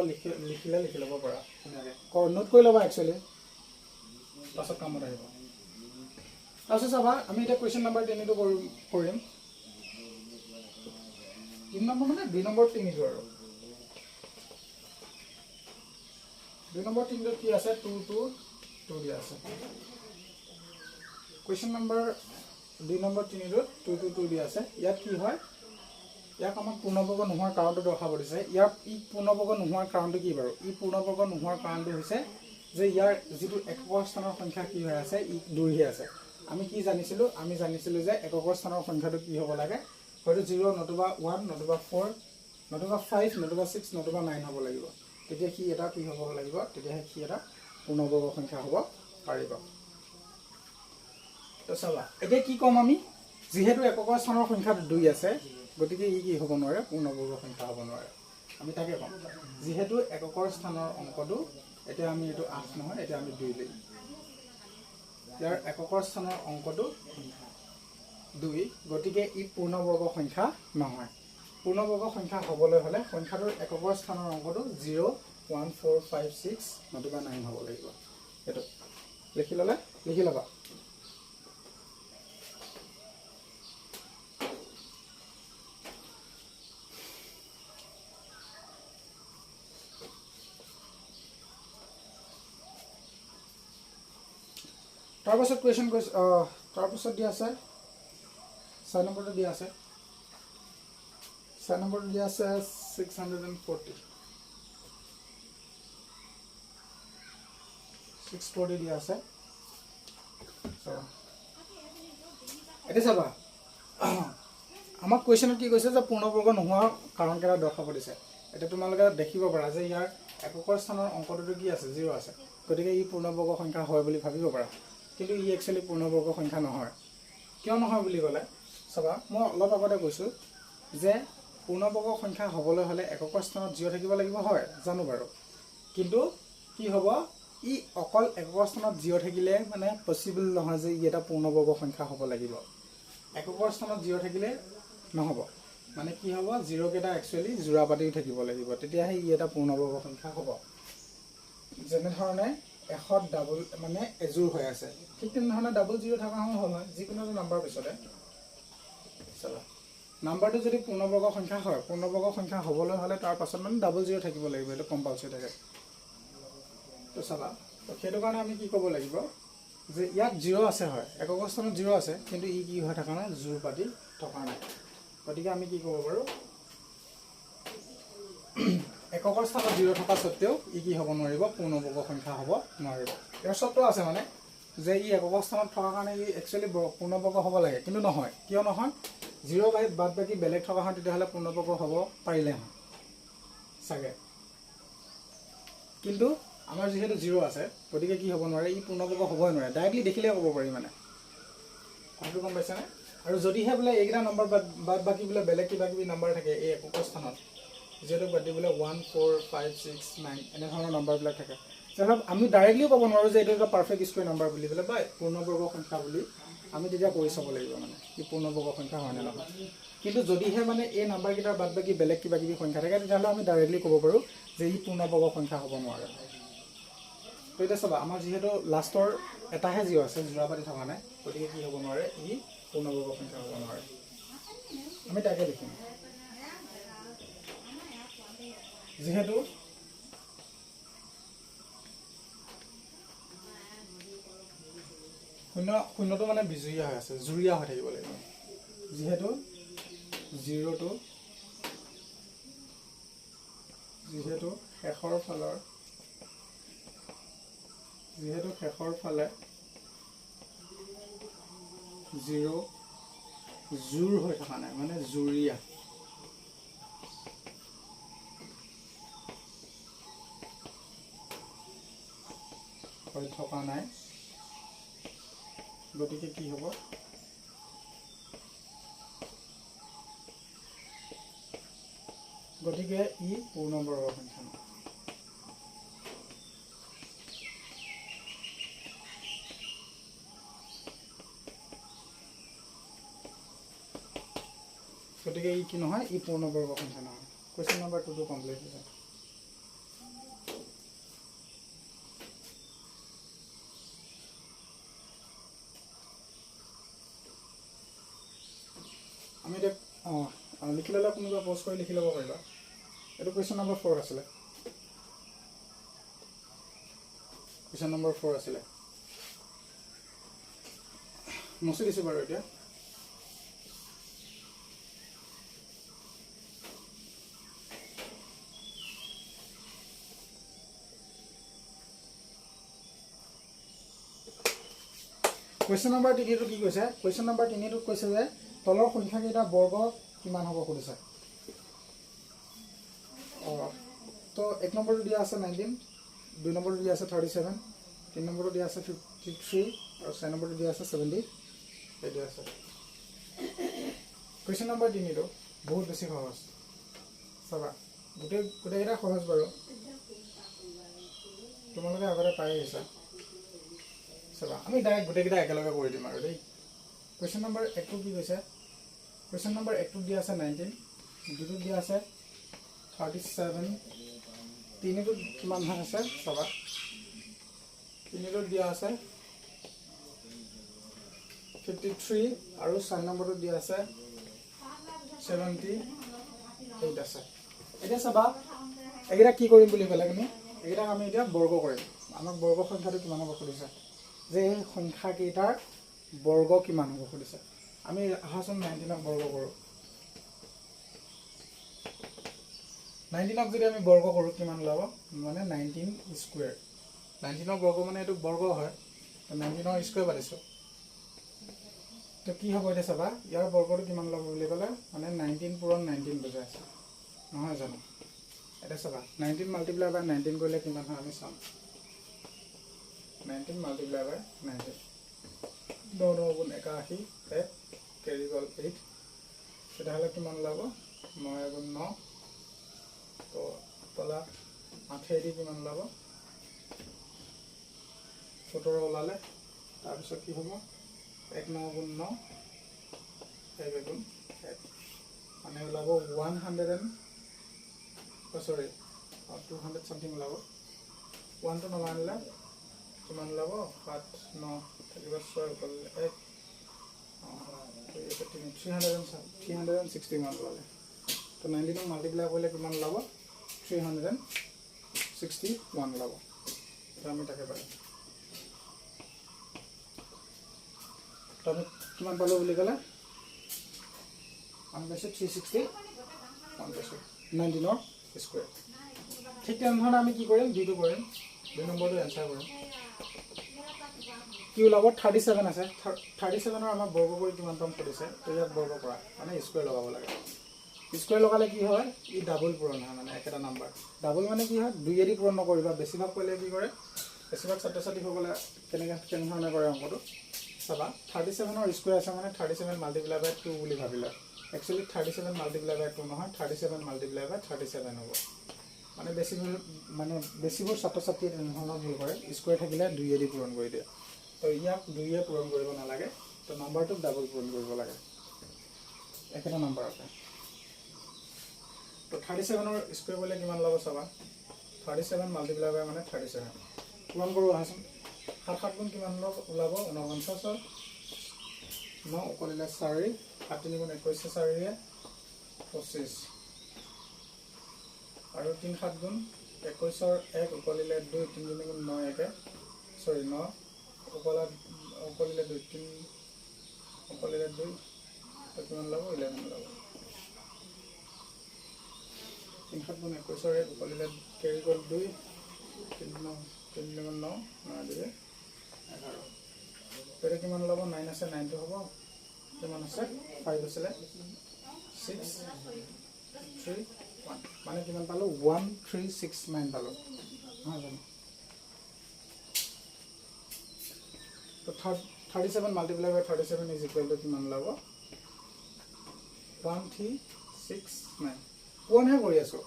লিখিলে লিখি ল'ব পাৰা ধুনীয়াকৈ। নোট কৰি ল'বা একচুৱেলি, পাছত কামত আহিব। তাৰপিছত চাবা আমি এতিয়া কুৱেশ্যন নাম্বাৰ 3টো কৰিম। 3 নম্বৰ মানে 2 নম্বৰ 3টো আৰু 2 নম্বৰ 3টোত কি আছে 2 2 2 দিয়া আছে। কুৱেশ্যন নাম্বাৰ 2 নম্বৰ 3টোত 2 2 2 দিয়া আছে। ইয়াত কি হয়, ইয়াক আমাক পূৰ্ণবৰ্গ নোহোৱাৰ কাৰণটো দৰ্শাব দিছে। ই পূৰ্ণবৰ্গ নোহোৱাৰ কাৰণটো কি বাৰু? ই পূৰ্ণবৰ্গ নোহোৱাৰ কাৰণটো হৈছে যে ইয়াৰ যিটো এককৰ স্থানৰ সংখ্যা কি হৈ আছে, ই 2 হৈ আছে। আমি কি জানিছিলোঁ? আমি জানিছিলোঁ যে এককৰ স্থানৰ সংখ্যাটো কি হ'ব লাগে, হয়তো 0, নতুবা 1, নতুবা 4, নতুবা 5, নতুবা 6, নতুবা 9 হ'ব লাগিব। তেতিয়া সি এটা কি হ'ব লাগিব, তেতিয়াহে সি এটা পূৰ্ণবৰ্গ সংখ্যা হ'ব পাৰিব। তো চাবা এতিয়া কি ক'ম আমি, যিহেতু এককৰ স্থানৰ সংখ্যাটো 2 আছে, গতিকে ই কি হ'ব নোৱাৰে, পূৰ্ণবৰ্গ সংখ্যা হ'ব নোৱাৰে। আমি তাকে ক'ম, যিহেতু এককৰ স্থানৰ অংকটো, এতিয়া আমি এইটো 8 নহয়, এতিয়া আমি 2 দিম। ইয়াৰ এককৰ স্থানৰ অংকটো 2, গতিকে ই পূৰ্ণবৰ্গ সংখ্যা নহয়। পূৰ্ণবৰ্গ সংখ্যা হ'বলৈ হ'লে সংখ্যাটোৰ এককৰ স্থানৰ অংকটো 0, 1, 4, 5, 6, নতুবা 9 হ'ব লাগিব। এইটো লিখি ল'বা। তাৰপাছত তাৰপাছত দিয়া আছে 6 নম্বৰটো দিয়া আছে। 6 নম্বৰটো দিয়া আছে 640 দিয়া আছে। এতিয়া চাবা আমাক কুৱেশ্যনত কি কৈছে যে পূৰ্ণবৰ্গ নোহোৱাৰ কাৰণকেইটা দৰ্শাব দিছে। এতিয়া তোমালোকে দেখিব পাৰা যে ইয়াৰ এককৰ স্থানৰ অংকটোতো কি আছে, 0 আছে, গতিকে ই পূৰ্ণবৰ্গ সংখ্যা হয় বুলি ভাবিব পাৰা। কিন্তু ই একচুৱেলি পূৰ্ণবৰ্গ সংখ্যা নহয়। কিয় নহয় বুলি ক'লে চাবা, মই অলপ আগতে কৈছোঁ যে পূৰ্ণবৰ্গ সংখ্যা হ'বলৈ হ'লে এককৰ স্থানত 0 থাকিব লাগিব, হয় জানো বাৰু। কিন্তু কি হ'ব, ই অকল এককৰ স্থানত 0 থাকিলে মানে পচিবল নহয় যে ই এটা পূৰ্ণবৰ্গ সংখ্যা হ'ব লাগিব। এককৰ স্থানত 0 থাকিলে নহ'ব, মানে কি হ'ব, 0 কেইটা একচুৱেলি যোৰা পাতিও থাকিব লাগিব, তেতিয়াহে ই এটা পূৰ্ণবৰ্গ সংখ্যা হ'ব। যেনেধৰণে 100 ডাবল মানে এযোৰ হৈ আছে, ঠিক তেনেধৰণে ডাবল 0 থকা হ'ল হয়, যিকোনো এটা নাম্বাৰ পিছতে। চাবা নাম্বাৰটো যদি পূৰ্ণবৰ্গ সংখ্যা হয়, পূৰ্ণবৰ্গ সংখ্যা হ'বলৈ হ'লে তাৰ পাছত মানে ডাবল 0 থাকিব লাগিব, এইটো কম্পালচৰি থাকে। তো চাবা, সেইটো কাৰণে আমি কি ক'ব লাগিব যে ইয়াত 0 আছে, হয় এককৰ স্থানত 0 আছে, কিন্তু ই কি হৈ থকা নাই, জোৰ পাতি থকা নাই। গতিকে আমি কি ক'ব পাৰোঁ, এককৰ স্থানত 0 থকা স্বত্তেও ই কি হ'ব নোৱাৰিব, পূৰ্ণবৰ্গ সংখ্যা হ'ব নোৱাৰিব। ইয়াৰ চৰ্ত আছে মানে যে ই এককৰ স্থানত থকাৰ কাৰণে ই একচুৱেলি পূৰ্ণবৰ্গ হ'ব লাগে, কিন্তু নহয়। কিয় নহয়, 0 বাদ বাকী বেলেগ থকা হয়, তেতিয়াহ'লে পূৰ্ণবৰ্গ হ'ব পাৰিলে হয় চাগে। কিন্তু আমাৰ যিহেতু 0 আছে, গতিকে কি হ'ব নোৱাৰে, ই পূৰ্ণবৰ্গ হ'বই নোৱাৰে। ডাইৰেক্টলি দেখিলেও ক'ব পাৰি মানে, কথাটো গম পাইছানে। আৰু যদিহে বোলে এইকেইটা নম্বৰ বাদ বাকী বোলে বেলেগ কিবা কিবি নাম্বাৰ থাকে এই এককৰ স্থানত, যিহেতু বাদ দি বোলে 1, 4, 5, 6, 9 এনেধৰণৰ নাম্বাৰবিলাক থাকে, তেনেহ'লে আমি ডাইৰেক্টলিও ক'ব নোৱাৰোঁ যে এইটো এটা পাৰফেক্ট স্কুৱেৰ নাম্বাৰ বুলি পেলাই বা পূৰ্ণবৰ্গ সংখ্যা বুলি। আমি তেতিয়া কৰি চাব লাগিব মানে ই পূৰ্ণবৰ্গ সংখ্যা হয় নে নহয়। কিন্তু যদিহে মানে এই নাম্বাৰকেইটাৰ বাদ বাকী বেলেগ কিবা কিবি সংখ্যা থাকে, তেতিয়াহ'লে আমি ডাইৰেক্টলি ক'ব পাৰোঁ যে ই পূৰ্ণবৰ্গ সংখ্যা হ'ব নোৱাৰে। তো এতিয়া চাবা, আমাৰ যিহেতু লাষ্টৰ এটাহে 0 আছে, যোৰা পাতি থকা নাই, গতিকে কি হ'ব নোৱাৰে, ই পূৰ্ণবৰ্গ সংখ্যা হ'ব নোৱাৰে। আমি তাকে লিখিম, যিহেতু শূন্যটো মানে বিজুৰীয়া হৈ আছে, জুৰীয়া হৈ থাকিব লাগিব। যিহেতু 0টো শেষৰ ফালে 0 জোৰ হৈ থকা নাই, মানে জুৰীয়া। হৈ থকা নাই গতিকে কি হ'ব গতিকে ই পূৰ্ণবৰ্গ সংখ্যা নহয় গতিকে ই কি নহয় ই পূৰ্ণবৰ্গ সংখ্যা নহয় কোৱেশ্চন নম্বৰ 2 টো কমপ্লিট হৈছে আমি এতিয়া লিখি ল'লে কোনোবা প'জ কৰি লিখি ল'ব পাৰিবা এইটো কুৱেশ্যন নম্বৰ 4 আছিলে কুৱেশ্যন নম্বৰ 4 আছিলে মুছি দিছোঁ বাৰু এতিয়া কুৱেশ্যন নম্বৰ 3 টো কি কৈছে কুৱেশ্যন নম্বৰ 3 টোত কৈছে যে তলৰ সংখ্যাকেইটা বৰ্গ কিমান হ'ব সুধিছে তো 1 নম্বৰটো দিয়া আছে 19 2 নম্বৰটো দিয়া আছে 37 3 নম্বৰটো দিয়া আছে 53 আৰু 4 নম্বৰটো দিয়া আছে 70 এই দিয়া আছে কুৱেশ্যন নম্বৰ 3 টো বহুত বেছি সহজ চাবা গোটেইকেইটা সহজ বাৰু তোমালোকে আগতে পাই আহিছা চাবা আমি ডাইৰেক্ট গোটেইকেইটা একেলগে কৰি দিম আৰু দেই কুৱেশ্যন নম্বৰ 1 টো কি কৈছে কুৱেশ্যন নম্বৰ 1 টো দিয়া আছে 19 দুটো দিয়া আছে 37 তিনিটো কিমান হয় আছে চাবা তিনিটো দিয়া আছে 53 আৰু 4 নম্বৰটো দিয়া আছে 78 আছে এতিয়া চাবা এইকেইটা কি কৰিম বুলি ক'লে তুমি এইকেইটাক আমি এতিয়া বৰ্গ কৰিম আমাক বৰ্গ সংখ্যাটো কিমান হ'ব সুধিছে যে এই সংখ্যাকেইটাৰ বৰ্গ কিমান হ'ব সুধিছে আমি আহাচোন 19ক বৰ্গ কৰোঁ 19ক যদি আমি বৰ্গ কৰোঁ কিমান ওলাব মানে 19 স্কুৱেৰ 19ৰ বৰ্গ মানে এইটো বৰ্গ হয় তো 19ৰ স্কুৱেৰ পাতিছোঁ তো কি হ'ব এতিয়া চাবা ইয়াৰ বৰ্গটো কিমান ওলাব বুলি ক'লে মানে 19 পূৰণ 19 বুজাই আছে নহয় জানো এটা চাবা 19 মাল্টিপ্লাই বাই 19 কৰিলে কিমান হয় আমি চাম 19 মাল্টিপ্লাই বাই 19 9 9 গুণ 81 1 কেৰি গ'ল 8 তেতিয়াহ'লে কিমান ওলাব 9 গুণ 9 তো তলা 8 দি কিমান ওলাব 17 ওলালে তাৰপিছত কি হ'ব 1 9 গুণ 9 1 গুণ 1 মানে ওলাব 200 something ওলাব 1 টো নমানিলে কিমান ওলাব 7 9 থাকিব 6 গ'ল 1 361 ওলালে তো 19ক মাল্টিপ্লাই কৰিলে কিমান ওলাব 361 ওলাব তো আমি তাকে পালোঁ তো আমি কিমান পালোঁ বুলি ক'লে আমি পাইছোঁ 361 পাইছোঁ 19ৰ স্কুৱেৰ ঠিক তেনেধৰণে আমি কি কৰিম দুইটো কৰিম 2 নম্বৰটো এনচাৰ কৰিম কি ওলাব 37 আছে 37ৰ আমাৰ বৰ্গ কৰি কিমান পাম সুধিছে তো ইয়াত বৰ্গ কৰা মানে স্কুৱেৰ লগাব লাগে স্কুৱেৰ লগালে কি হয় ই ডাবল পূৰণ হয় মানে একেটা নাম্বাৰ ডাবল মানে কি হয় 2 এদি পূৰণ নকৰিবা বেছিভাগ কৰিলে কি কৰে বেছিভাগ ছাত্ৰ ছাত্ৰীসকলে কেনেধৰণে কৰে অংকটো চাবা 37ৰ স্কুৱেৰ আছে মানে 37 মাল্টিপ্লাই বাই 2 বুলি ভাবিলে একচুৱেলি 37 মাল্টিপ্লাই বাই 2 নহয় 37 মাল্টিপ্লাই বাই 37 হ'ব মানে বেছিবোৰ ছাত্ৰ ছাত্ৰীয়ে তেনেধৰণৰ ভুল কৰে স্কুৱেৰ থাকিলে 2 এদি পূৰণ কৰি দিয়ে তো ইয়াক 2 এ পূৰণ কৰিব নালাগে তো নাম্বাৰটোক ডাবল পূৰণ কৰিব লাগে একেটা নাম্বাৰ আছে তো 37ৰ স্কুৱেৰ কৰিলে কিমান ল'ব চাবা 37 মাল্টিপ্লাই বাই মানে 37 পূৰণ কৰোঁ আহাচোন 7 গুণ কিমান ওলাব 49 9 উকলিলে 4 7 3 গুণ 21 4 25 আৰু 3 7 গুণ 21ৰ 1 উকলিলে 2 3 গুণ 9 1 9 উকলিলে 2 3 উকলিলে 2 তো কিমান ওলাব 11 ওলাব 3 7 গুণ 21ৰ 1 উকলিলে কেৰি গ'ল 2 3 9 3 9 9 দিলে 11 এতিয়া কিমান ওলাব 9 আছে 9 টো হ'ব কিমান আছে 5 আছিলে 6 3 1 মানে কিমান পালোঁ 1369 পালোঁ নহয় জানো তো 37 multiply by 37 is equal to কিমান ওলাব 1369 পুৰণহে কৰি আছোঁ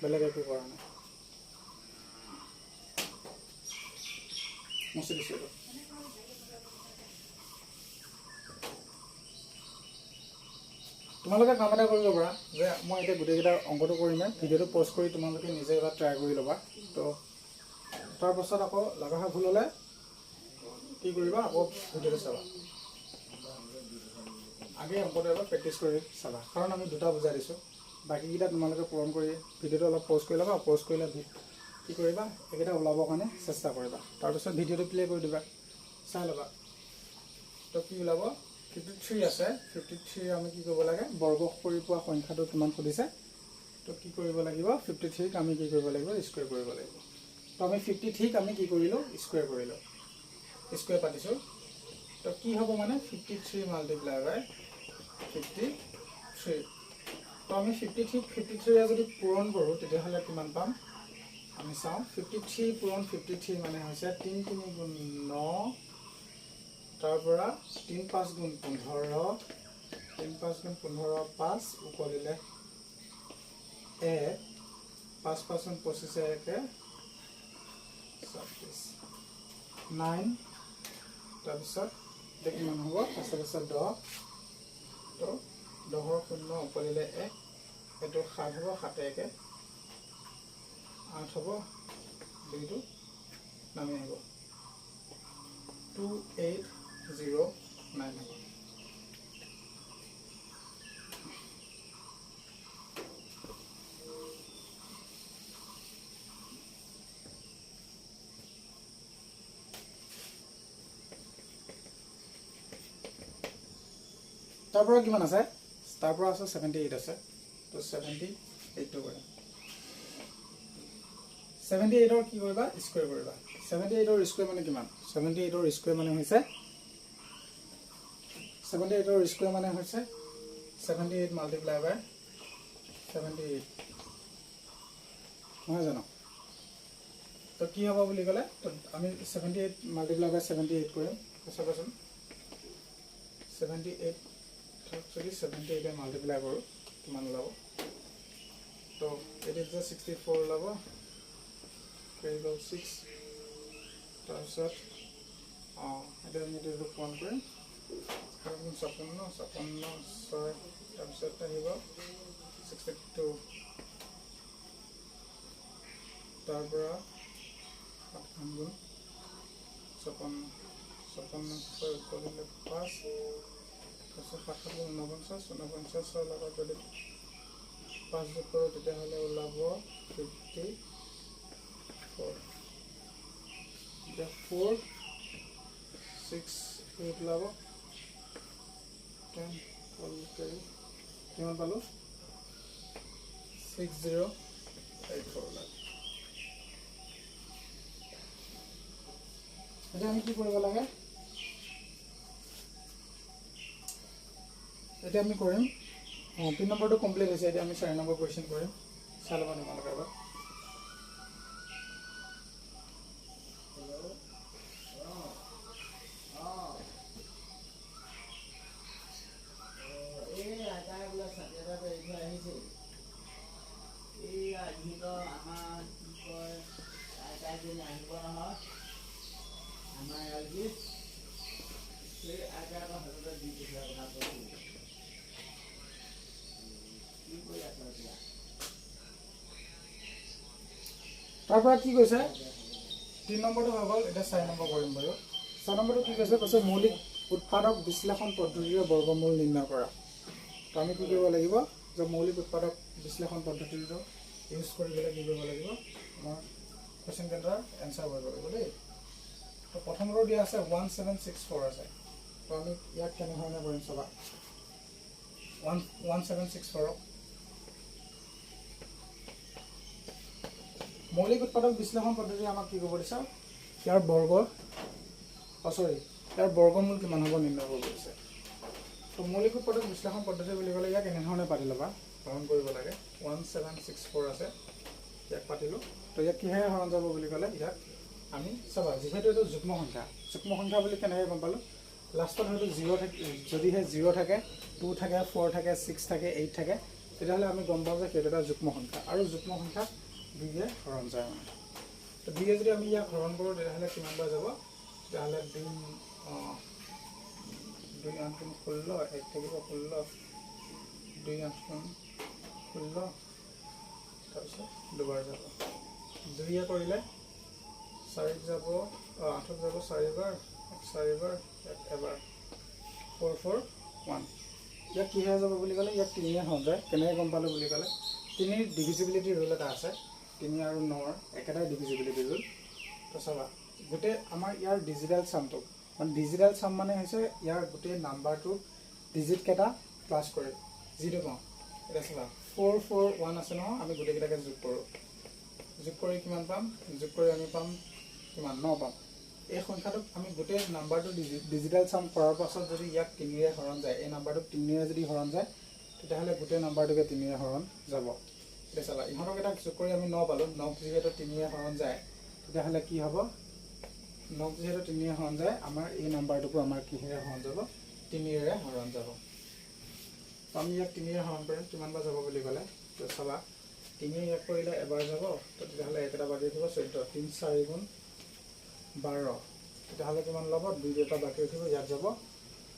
বেলেগ একো কৰা নাই মুছি দিছোঁ তোমালোকে কাম এটা কৰিব পাৰা যে মই এতিয়া গোটেইকেইটা অংকটো কৰিমে ভিডিঅ'টো প'ষ্ট কৰি তোমালোকে নিজে এবাৰ ট্ৰাই কৰি ল'বা তো তাৰপাছত আকৌ লগা হয় ভুল হ'লে কি কৰিবা আকৌ ভিডিঅ'টো চাবা আগে অংকটো এবাৰ প্ৰেক্টিছ কৰি চাবা কাৰণ আমি দুটা বুজাই দিছোঁ বাকীকেইটা তোমালোকে পূৰণ কৰি ভিডিঅ'টো অলপ প'ষ্ট কৰি ল'বা প'ষ্ট কৰিলে কি কৰিবা এইকেইটা ওলাবৰ কাৰণে চেষ্টা কৰিবা তাৰপিছত ভিডিঅ'টো প্লে কৰি দিবা চাই ল'বা তো কি ওলাব 53 আছে 53 আমি কি কৰিব লাগে বৰ্গ কৰি পোৱা সংখ্যাটো কিমান সুধিছে তো কি কৰিব লাগিব 53 ক আমি কি কৰিব লাগিব স্কয়াৰ কৰিব লাগিব তো আমি 53 ক আমি কি কৰিলো স্কয়াৰ কৰিলো স্কয়াৰ পাতিছো তো কি হ'ব মানে 53 মাল্টিপ্লাই বাই 53 তো আমি 53 যদি পূৰণ কৰো তেতিয়াহ'লে কিমান পাম আমি চাওঁ 53 পূৰণ 53 মানে হৈছে 3 3 গুণ 9 তাৰ পৰা 3 5 গুণ 15 3 5 গুণ 15 5 উপৰিলে 1 5 5 গুণ 25 1 26 9 তাৰপিছত কিমান হ'ব তাৰপিছত 10 তো 10ৰ শূন্য উপৰিলে 1 এইটো 7 হ'ব 7 1 8 হ'ব 2টো নামি আহিব 2809 তাৰপৰা কিমান আছে তাৰপৰা আছে 78 আছে তো 78 টো কৰিম 78 ৰ কি কৰিবা স্কয়াৰ কৰিবা 78 ৰ স্কয়াৰ মানে কিমান 78 ৰ স্কয়াৰ মানে হৈছে 78 ৰ স্কয়াৰ মানে হৈছে 78 মাল্টিপ্লাই বাই 78 নহয় জানো তো কি হ'ব বুলি ক'লে তো আমি 78 মাল্টিপ্লাই বাই 78 কৰিম চাবাচোন 78 যদি 78 মাল্টিপ্লাই কৰোঁ কিমান ওলাব তো এটা 64 ওলাব 6 তাৰপিছত এটা আমি এইটো পূৰণ কৰিম 56 6 তাৰপিছত আহিব 62 তাৰ পৰা 56 গুণ 56 কৰিলে 5 তাৰপিছত 49 লগত যদি 5 যোগ কৰোঁ তেতিয়াহ'লে ওলাব 54 এতিয়া 4 6 8 ওলাব 10 কিমান পালোঁ 6084 ওলাব এতিয়া আমি কি কৰিব লাগে এতিয়া আমি কৰিম 3 নম্বৰটো কমপ্লিট হৈছে এতিয়া আমি 4 নম্বৰ কুৱেশ্যন কৰিম চাই ল'ব তোমালোকে এবাৰ তাৰ পৰা কি কৈছে 3 নম্বৰটো হৈ গ'ল এটা 4 নম্বৰ কৰিম বাৰু 4 নম্বৰটো কি কৈছে মৌলিক উৎপাদক বিশ্লেষণ পদ্ধতিৰে বৰ্গমূল নিৰ্ণয় কৰা তো আমি কি কৰিব লাগিব যে মৌলিক উৎপাদক বিশ্লেষণ পদ্ধতিটো ইউজ কৰি পেলাই কি কৰিব লাগিব আমাৰ কোৱেশ্চন কেইটাৰ এনসাৰ কৰিব লাগিব দেই তো প্ৰথমটো দিয়া আছে 1764 আছে তো আমি ইয়াক কেনেধৰণে কৰিম চাবা 1764 মৌলিক উৎপাদক বিশ্লেষণ পদ্ধতি আমাক কি কৰিব দিছে ইয়াৰ বৰ্গমূল কিমান হ'ব নিৰ্ণয় কৰিব দিছে তো মৌলিক উৎপাদক বিশ্লেষণ পদ্ধতি বুলি ক'লে ইয়াক এনেধৰণে পাতি ল'বা হৰণ কৰিব লাগে 1764 আছে ইয়াক পাতিলোঁ তো ইয়াক কিহেৰে হৰণ যাব বুলি ক'লে ইয়াক আমি চাবা যিহেতু এইটো যুগ্ম সংখ্যা যুগ্ম সংখ্যা বুলি কেনেকৈ গম পালোঁ লাষ্টত হয়তো 0 থাকে যদিহে 0 থাকে 2 থাকে 4 থাকে 6 থাকে 8 থাকে তেতিয়াহ'লে আমি গম পাওঁ যে সেইটো এটা যুগ্ম সংখ্যা আৰু যুগ্ম সংখ্যা 2 হৰণ যায় মানে তো 2 যদি আমি ইয়াক হৰণ কৰোঁ তেতিয়াহ'লে কিমান বাৰ যাব তেতিয়াহ'লে 2 8 16 1 থাকিব 16 2 8 16 তাৰপিছত দুবাৰ যাব 2 কৰিলে 4 যাব 8 যাব 4 বাৰ 4 বাৰ এবাৰ 4 4 1 ইয়াক কি হৈ যাব বুলি ক'লে ইয়াক 3 হৈ যায় কেনেকৈ গম পালোঁ বুলি ক'লে 3 ডিভিজিবিলিটি ৰুল এটা আছে 3 আৰু 9 একেটাই ডিভিজিবিলিটি ৰুল তো চাবা গোটেই আমাৰ ইয়াৰ ডিজিটেল চামটো মানে ডিজিটেল চাম মানে হৈছে ইয়াৰ গোটেই নাম্বাৰটো ডিজিট কেইটা প্লাছ কৰে যিটো কওঁ এটা চাবা 4 4 1 আছে নহয় আমি গোটেইকেইটাকে যোগ কৰোঁ যোগ কৰি কিমান পাম যোগ কৰি আমি পাম কিমান 9 পাম এই সংখ্যাটোক আমি গোটেই নাম্বাৰটো ডিজিটেল চাম কৰাৰ পাছত যদি ইয়াক 3ৰে হৰণ যায় এই নাম্বাৰটোক 3ৰে যদি হৰণ যায় তেতিয়াহ'লে গোটেই নাম্বাৰটোকে 3ৰে হৰণ যাব এতিয়া চাবা ইহঁতক এটা যোগ কৰি আমি 9 পালোঁ 9 যিহেতু 3ৰে হৰণ যায় তেতিয়াহ'লে কি হ'ব 9 যিহেতু 3ৰে হৰণ যায় আমাৰ এই নাম্বাৰটোকো আমাৰ কিহেৰে হৰণ যাব 3ৰে হৰণ যাব আমি ইয়াক 3ৰে হৰণ কৰিম কিমান বাৰ যাব বুলি ক'লে তো চাবা 3 ইয়াক কৰিলে এবাৰ যাব তো তেতিয়াহ'লে একেটা বাকী থাকিব 14 3 4 গুণ 12 তেতিয়াহ'লে কিমান ল'ব 2 এটা বাকী থাকিব ইয়াত যাব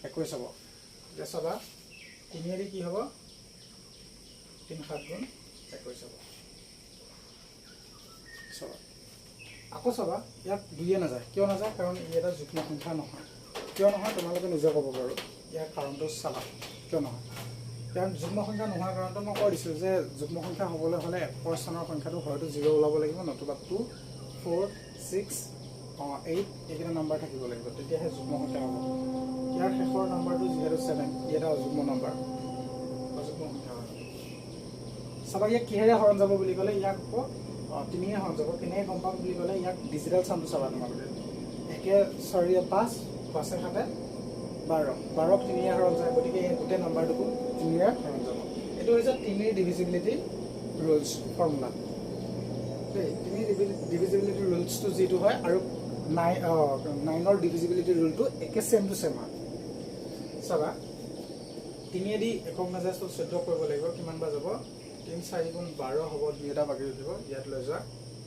21 হ'ব এতিয়া চাবা 3 কি হ'ব 3 7 গুণ 21 হ'ব চাবা আকৌ চাবা ইয়াক 2 নাযায় কিয় নাযায় কাৰণ ই এটা যুগ্ম সংখ্যা নহয় কিয় নহয় তোমালোকে নিজে ক'ব পাৰোঁ ইয়াৰ কাৰণটো চাবা কিয় নহয় কাৰণ যুগ্ম সংখ্যা নোহোৱাৰ কাৰণটো মই কৈ দিছোঁ যে যুগ্ম সংখ্যা হ'বলৈ হ'লে একৰ স্থানৰ সংখ্যাটো হয়তো 0 ওলাব লাগিব নতুবা 2 4 6 8 এইকেইটা নাম্বাৰ থাকিব লাগিব তেতিয়াহে যুগ্ম সংখ্যা হ'ব ইয়াৰ শেষৰ নাম্বাৰটো যিহেতু 7 ই এটা অযুগ্ম নাম্বাৰ অযুগ্ম সংখ্যা হয় চাবা ইয়াক কিহেৰে হৰণ যাব বুলি ক'লে ইয়াক আকৌ 3ৰে হৰণ যাব কেনেকৈ গম পাম বুলি ক'লে ইয়াক ডিজিটেল চামটো চাবা তোমালোকে 1 4 5 5 7 12 12ক 3ৰে হৰণ যায় গতিকে এই গোটেই নাম্বাৰটোকো 3ৰে হৰণ যাব এইটো হৈছে 3ৰ ডিভিজিবিলিটি ৰুলছ ফৰ্মুলা দেই 3ৰ ডিভিজিবিলিটি ৰুলছটো যিটো হয় আৰু 9ৰ ডিভিজিবিলিটি ৰুলটো একে ছেম টু ছেম হয় চাবা 3 দি একক মেজাজটো 14 কৰিব লাগিব কিমান বাৰ যাব 3 4 গুণ 12 হ'ব 2 এটা বাকী থাকিব ইয়াত লৈ যোৱা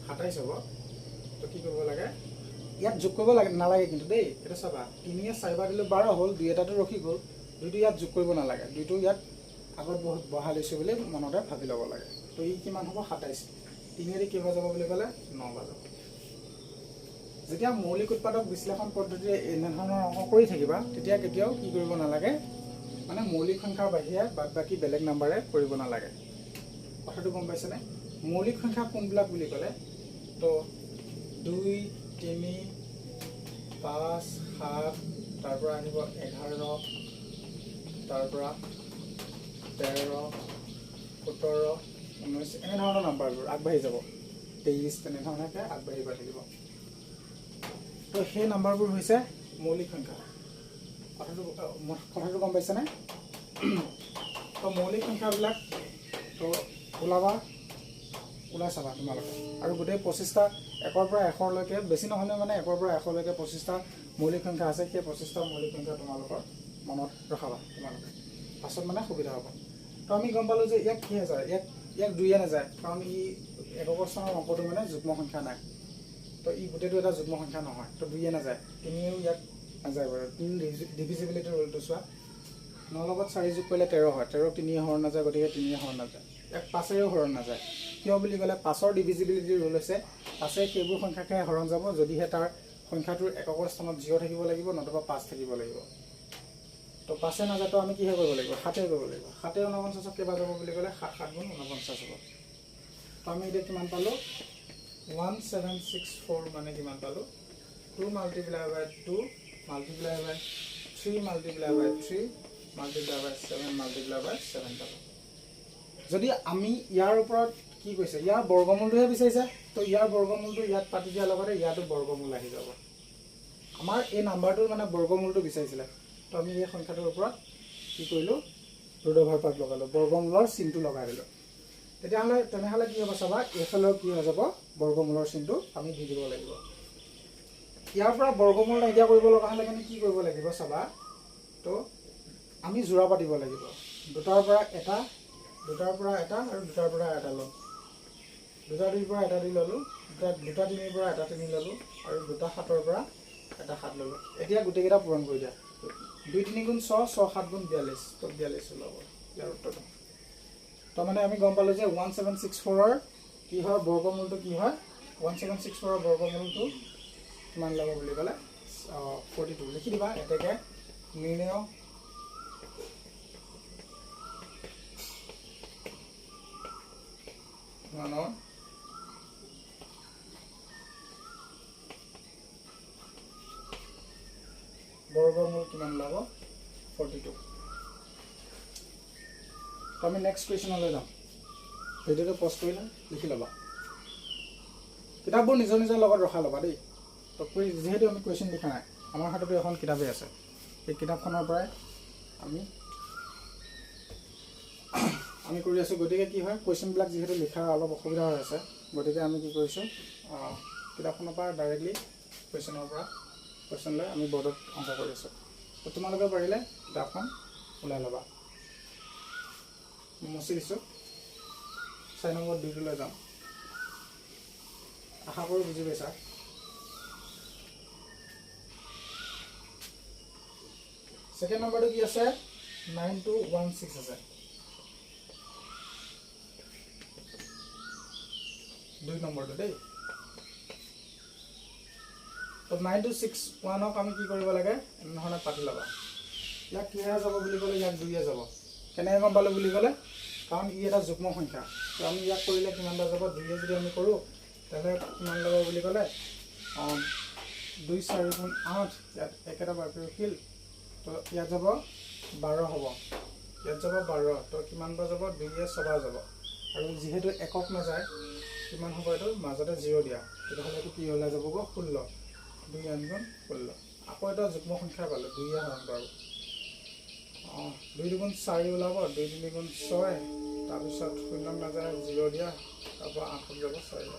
27 হ'ব তো কি কৰিব লাগে ইয়াত যোগ কৰিব নালাগে কিন্তু দেই এটা চাবা 3 4 বাৰ দিলে 12 হ'ল 2 এটাটো ৰখি গ'ল 2টো ইয়াত যোগ কৰিব নালাগে 2টো ইয়াত আগত বহুত বহাই লৈছোঁ বুলি মনতে ভাবি ল'ব লাগে তো ই কিমান হ'ব 27 3 দি কিমান যাব বুলি ক'লে 9 বাৰ যাব যেতিয়া মৌলিক উৎপাদক বিশ্লেষণ পদ্ধতিৰে এনেধৰণৰ অংক কৰি থাকিবা তেতিয়া কেতিয়াও কি কৰিব নালাগে মানে মৌলিক সংখ্যাৰ বাহিৰে বাকি বেলেগ নাম্বাৰে কৰিব নালাগে কথাটো গম পাইছেনে মৌলিক সংখ্যা কোনবিলাক বুলি ক'লে তো 2 3 5 7 তাৰ পৰা আহিব 11 তাৰ পৰা 13 17 19 এনেধৰণৰ নাম্বাৰবোৰ আগবাঢ়ি যাব 23 তেনেধৰণে আগবাঢ়ি গৈ থাকিব তো সেই নাম্বাৰবোৰ হৈছে মৌলিক সংখ্যা কথাটো গম পাইছেনে তো মৌলিক সংখ্যাবিলাক তো ওলাই চাবা তোমালোকে আৰু গোটেই 25টা 1ৰ পৰা 100লৈকে বেছি নহ'লে মানে 1ৰ পৰা 100লৈকে 25টা মৌলিক সংখ্যা আছে সেই 25টা মৌলিক সংখ্যা তোমালোকৰ মনত ৰখাবা তোমালোকে পাছত মানে সুবিধা হ'ব তো আমি গম পালোঁ যে ইয়াক কি আছে ইয়াক 2 নাযায় কাৰণ ই একক স্থানৰ অংকটো মানে যুগ্ম সংখ্যা নাই তো ই গোটেইটো এটা যুগ্ম সংখ্যা নহয় তো 2 নাযায় 3ও ইয়াক নাযায় বাৰু 3 ডিভিজিবিলিটি ৰুলটো চোৱা 9 লগত 4 যোগ কৰিলে 13 হয় 13ক 3 হৰণ নাযায় গতিকে 3 হৰণ নাযায় ইয়াক 5ৰেও হৰণ নাযায় কিয় বুলি ক'লে 5ৰ ডিভিজিবিলিটি ৰুল হৈছে 5এ সেইবোৰ সংখ্যাকে হৰণ যাব যদিহে তাৰ সংখ্যাটোৰ এককৰ স্থানত 0 থাকিব লাগিব নতুবা 5 থাকিব লাগিব তো 5এ নাযায় তো আমি কিহে কৰিব লাগিব 7এ কৰিব লাগিব 7এ 49ক কেইবাৰ যাব বুলি ক'লে 7 7 গুণ 49 হ'ব তো আমি এতিয়া কিমান পালোঁ 1764 মানে কিমান পালোঁ 2 multiplied by 2 multiplied by 3 multiplied by 3 multiplied by 7 multiplied by 7 পালোঁ যদি আমি ইয়াৰ ওপৰত কি কৈছে ইয়াৰ বৰ্গমূলটোহে বিচাৰিছে তো ইয়াৰ বৰ্গমূলটো ইয়াত পাতি দিয়াৰ লগতে ইয়াতো বৰ্গমূল আহি যাব আমাৰ এই নাম্বাৰটোৰ মানে বৰ্গমূলটো বিচাৰিছিলে তো আমি এই সংখ্যাটোৰ ওপৰত কি কৰিলোঁ ৰুট অভাৰ পাৰ্ট লগালোঁ বৰ্গমূলৰ চিনটো লগাই দিলোঁ তেনেহ'লে কি হ'ব চাবা এইফালেও কি হৈ যাব বৰ্গমূলৰ চিনটো আমি দি দিব লাগিব ইয়াৰ পৰা বৰ্গমূল নাইকিয়া কৰিব লগা হ'লে মানে কি কৰিব লাগিব চাবা তো আমি জোৰা পাতিব লাগিব দুটাৰ পৰা এটা আৰু দুটাৰ পৰা এটা ল'ম দুটা দুইৰ পৰা এটা দি ল'লোঁ দুটা তিনিৰ পৰা এটা তিনি ল'লোঁ আৰু দুটা সাতৰ পৰা এটা সাত ল'লোঁ এতিয়া গোটেইকেইটা পূৰণ কৰি দিয়া 2 3 গুণ 6 6 7 গুণ 42 তো 42 ওলাব ইয়াৰ উত্তৰটো তাৰমানে আমি গম পালোঁ যে 1764 ৰ কি হয় বৰ্গমূলটো কি হয় 1764 ৰ বৰ্গমূলটো কিমান ল'ব বুলি ক'লে 42 লিখি দিবা এতেকে নিৰ্ণয় মানৰ বৰ্গমূল কিমান ল'ব 42 তো আমি নেক্সট কুৱেশ্যনলৈ যাম ভিডিঅ'টো পজ কৰিলে লিখি ল'বা কিতাপবোৰ নিজৰ নিজৰ লগত ৰখা ল'বা দেই তো যিহেতু আমি কুৱেশ্যন লিখা নাই আমাৰ হাততো এখন কিতাপেই আছে এই কিতাপখনৰ পৰাই আমি কৰি আছোঁ গতিকে কি হয় কুৱেশ্যনবিলাক যিহেতু লিখা অলপ অসুবিধা হৈ আছে গতিকে আমি কি কৰিছোঁ কিতাপখনৰ পৰা ডাইৰেক্টলি কুৱেশ্যন লৈ আমি বৰ্ডত অংক কৰি আছোঁ তো তোমালোকে পাৰিলে কিতাপখন ওলাই ল'বা মচি দিছোঁ 4 নম্বৰ 2টো লৈ যাম আশা কৰোঁ বুজি পাইছা সেকেন্ড নম্বৰটো কি আছে 9216 আছে 2 নম্বৰটো দেই তো 9261ক আমি কি কৰিব লাগে এনেধৰণে পাতি ল'বা ইয়াক কিহে যাব বুলি ক'লে ইয়াক 2 যাব কেনেকৈ গম পালোঁ বুলি ক'লে কাৰণ ই এটা যুগ্ম সংখ্যা তো আমি ইয়াক কৰিলে কিমান যাব 2 যদি আমি কৰোঁ তাহলে কিমান ল'ব বুলি ক'লে 2 4 গুণ 8 ইয়াত একেটা বাকী ৰখিল তো ইয়াত যাব 12 হ'ব ইয়াত যাব 12 তো কিমান যাব 2 ছবা যাব আৰু যেহেতু একক নাযায় কিমান হ'ব এইটো মাজতে 0 দিয়া তেতিয়াহ'লে এইটো কি ওলাই যাব 16 2 8 গুণ 16 আকৌ এটা যুগ্ম সংখ্যা পালোঁ 2 হৰণ পাৰোঁ 2 2 গুণ 4 ওলাব 2 3 গুণ 6 তাৰপিছত 0 নাযায় 0 দিয়া তাৰপৰা 8 যাব 6 যাব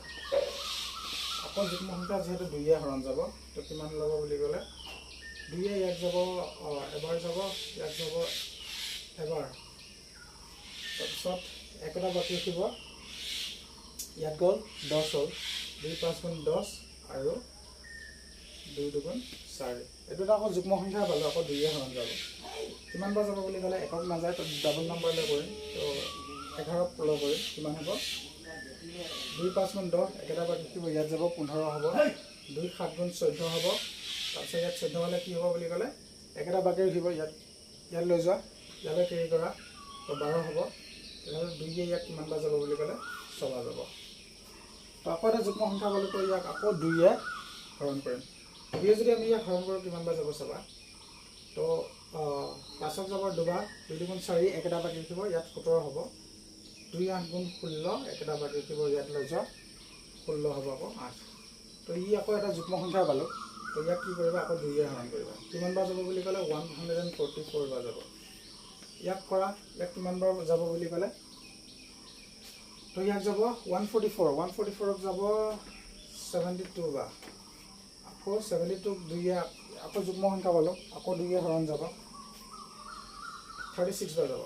আকৌ যুগ্ম সংখ্যা যেহেতু 2 হৰণ যাব তো কিমান ল'ব বুলি ক'লে 2 ইয়াত যাব এবাৰ যাব ইয়াত যাব এবাৰ তাৰপিছত একটা বাকী ৰাখিব ইয়াত গ'ল 10 হ'ল 2 5 গুণ 10 আৰু 2 2 গুণ 4 এইটো আকৌ যুগ্ম সংখ্যা পালোঁ আকৌ 2 হৰণ যাব কিমান বাৰ যাব বুলি ক'লে একক নাযায় তো ডাবল নাম্বাৰলৈ কৰিম তো 11 পূৰণ কৰিম কিমান হ'ব 2 5 গুণ 10 একেটা বাকী ৰাখিব ইয়াত যাব 15 হ'ব 2 7 গুণ 14 হ'ব তাৰপিছত ইয়াত 14 হ'লে কি হ'ব বুলি ক'লে একেটা বাকী ৰাখিব ইয়াত লৈ যোৱা ইয়ালৈ কেৰি কৰা তো 12 হ'ব তেতিয়াহ'লে 2 ইয়াত কিমান বাৰ যাব বুলি ক'লে 6 বাৰ যাব তো আকৌ এটা যুগ্ম সংখ্যা পালোঁ তো ইয়াক আকৌ 2 হৰণ কৰিম 2 যদি আমি ইয়াক হৰণ কৰোঁ কিমান বাৰ যাব চাবা তো 5ক যাব 2 বাৰ 2 গুণ 4 একেটা বাকী ৰাখিব ইয়াত 17 হ'ব 2 8 গুণ 16 একেটা বাকী ৰাখিব ইয়াত লৈ যোৱা 16 হ'ব আকৌ 8 তো ই আকৌ এটা যুগ্ম সংখ্যা পালোঁ তো ইয়াক কি কৰিবা আকৌ 2 হৰণ কৰিবা কিমান বাৰ যাব বুলি ক'লে 144 বাৰ যাব ইয়াক কৰা ইয়াক কিমান বাৰ যাব বুলি ক'লে তো ইয়াক যাব 144ক যাব 72 বাৰ আকৌ 72ক 2 আকৌ যুগ্ম সংখ্যা পালোঁ আকৌ 2 হৰণ যাব 36 বাৰ যাব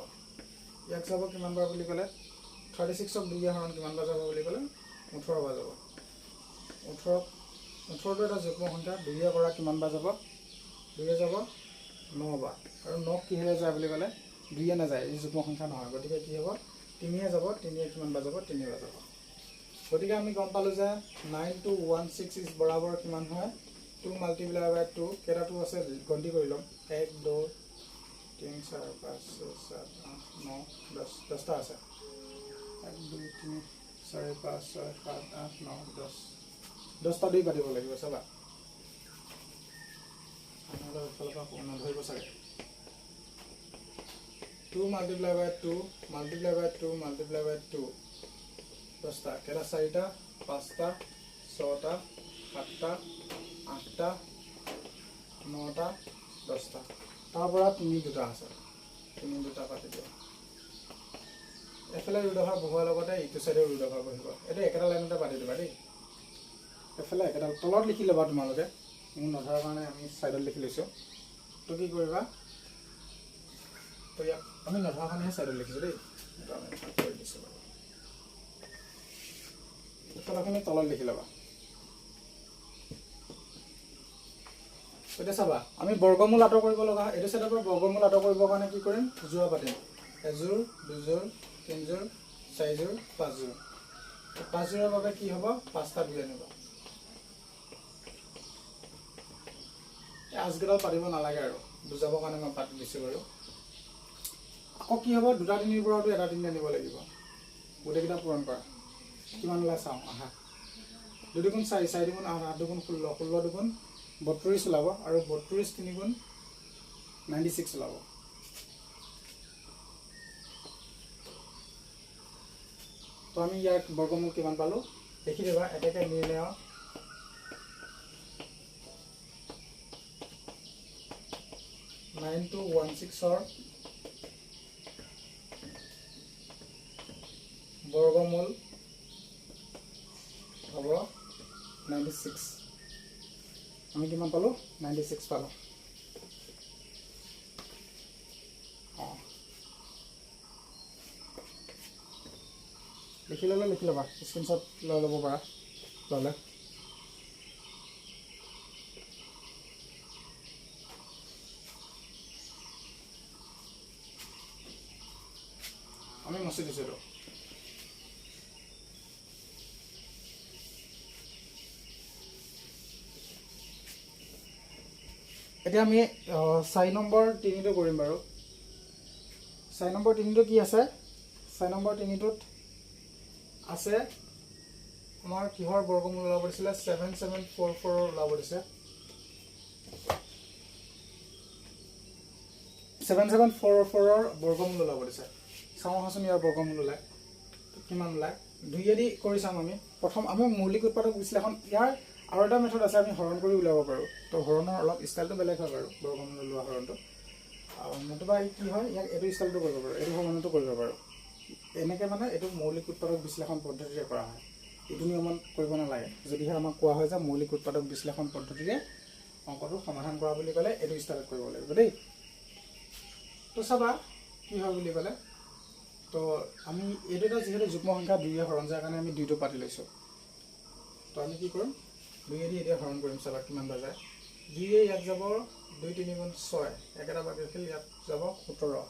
ইয়াক যাব কিমান বাৰ বুলি ক'লে 36ক 2 হৰণ কিমান বাৰ যাব বুলি ক'লে 18 বাৰ যাব 18টো এটা যুগ্ম সংখ্যা 2 কৰা কিমান বাৰ যাব 2 যাব 9 বাৰ আৰু 9 কিহেৰে যায় বুলি ক'লে 2 নাযায় এই যুগ্ম সংখ্যা নহয় গতিকে কি হ'ব 3 যাব 3 কিমান বাৰ যাব 3 বাৰ যাব গতিকে আমি গম পালোঁ যে 9216 বৰাবৰ কিমান হয় 2 মাল্টিপ্লাই বাই 2 কেইটা 2 আছে গন্তি কৰি ল'ম 1 2 3 4 5 6 7 8 9 10 10টা আছে 1 2 3 4 5 6 7 8 9 10 10টা 2 পাতিব লাগিব চাবা আমাৰ ফালৰ পৰা কোন ধৰিব চাগে 2 multiply by 2 multiply by 2 multiply by 2 10টা কেটা 4টা 5টা 6টা 7টা 8টা 9টা 10টা তাৰ পৰা 3 দুটা আছে 3 দুটা পাতি দিয়া এফালে ৰুট অভাৰ বহুৱাৰ লগতে ইটো সাইডে ৰুট অভাৰ বহিব এটা একেটা লাইনতে পাতি দিবা দেই এফালে একেটা তলত লিখি ল'বা তোমালোকে মোৰ নধৰাৰ কাৰণে আমি ছাইডত লিখি লৈছোঁ। তো কি কৰিবা, তো ইয়াক আমি নধৰাৰ কাৰণেহে ছাইডত লিখিছোঁ দেই, এইটো আমি কৰি দিছোঁ বাৰু। কথাখিনি তলত লিখি ল'বা। এতিয়া চাবা, আমি বৰ্গমূল আঁতৰ কৰিব লগা হয়। এইটো চাইডৰ পৰা বৰ্গমূল আঁতৰ কৰিবৰ কাৰণে কি কৰিম, যোৰা পাতিম। এযোৰ, দুযোৰ, তিনিযোৰ, চাৰিযোৰ, পাঁচযোৰ। পাঁচযোৰৰ বাবে কি হ'ব, 5টা দুই আনিবা। আজকেইডাল পাতিব নালাগে আৰু, বুজাবৰ কাৰণে মই পাতি দিছোঁ বাৰু। আকৌ কি হ'ব, 2টা 3ৰ পৰাতো 1টা 3 আনিব লাগিব। গোটেইকেইটা পূৰণ কৰা। কিমান ওলাই চাওঁ, আহা। 2 দুগুণ 4, 4 দুগুণ 8, 8 দুগুণ 16, 16 দুগুণ 32 ওলাব, আৰু 32 3 গুণ 96 ওলাব। তো আমি ইয়াৰ বৰ্গমূল কিমান পালোঁ দেখি দিবা। এটাকে নিৰ্ণয় 9216ৰ বৰ্গমূল হ'ব 96। আমি কিমান পালোঁ, 96 পালোঁ। লিখি ল'লে লিখি ল'বা, স্ক্ৰীনশ্বট লৈ ল'ব পাৰা ল'লে। আমি মচি দিছোঁ এইটো। এতিয়া আমি 4 নম্বৰ 3টো কৰিম বাৰু। 4 নম্বৰ 3টো কি আছে, 4 নম্বৰ 3টোত আছে আমাৰ কিহৰ বৰ্গমূল ওলাব দিছিলে, 7744 ওলাব দিছে। 7744ৰ বৰ্গমূল ওলাব দিছে। চাওঁ আহাচোন ইয়াৰ বৰ্গমূল ওলায় কিমান ওলায়। 2 দি কৰি চাম আমি। প্ৰথম আমি মৌলিক উৎপাদক বিশ্লেষণ, ইয়াৰ আৰু এটা মেথড আছে, আমি হৰণ কৰি উলিয়াব পাৰোঁ। তো হৰণৰ অলপ ষ্টাইলটো বেলেগ হয় বাৰু, বৰ্গমূল ওলোৱা হৰণটো। নতুবা কি হয়, ইয়াক এইটো ষ্টাইলটো কৰিব পাৰোঁ, এইটো সমানটো কৰিব পাৰোঁ। এনেকৈ মানে এইটো মৌলিক উৎপাদক বিশ্লেষণ পদ্ধতিৰে কৰা হয়। এইটো নিয়মত কৰিব নালাগে। যদিহে আমাক কোৱা হয় যে মৌলিক উৎপাদক বিশ্লেষণ পদ্ধতিৰে অংকটো সমাধান কৰা বুলি ক'লে এইটো ষ্টাইলত কৰিব লাগিব দেই। তো চাবা কি হয় বুলি ক'লে, তো আমি এইটো এটা যিহেতু যুগ্ম সংখ্যা 2ৰে হৰণ যায় কাৰণে আমি 2টো পাতি লৈছোঁ। তো আমি কি কৰিম, 2 দি এতিয়া হৰণ কৰিম। চাবা কিমান যায়। 2 ইয়াত যাব 2 3 গুণ 6, একেটা বাকী ৰাখিল ইয়াত যাব 17।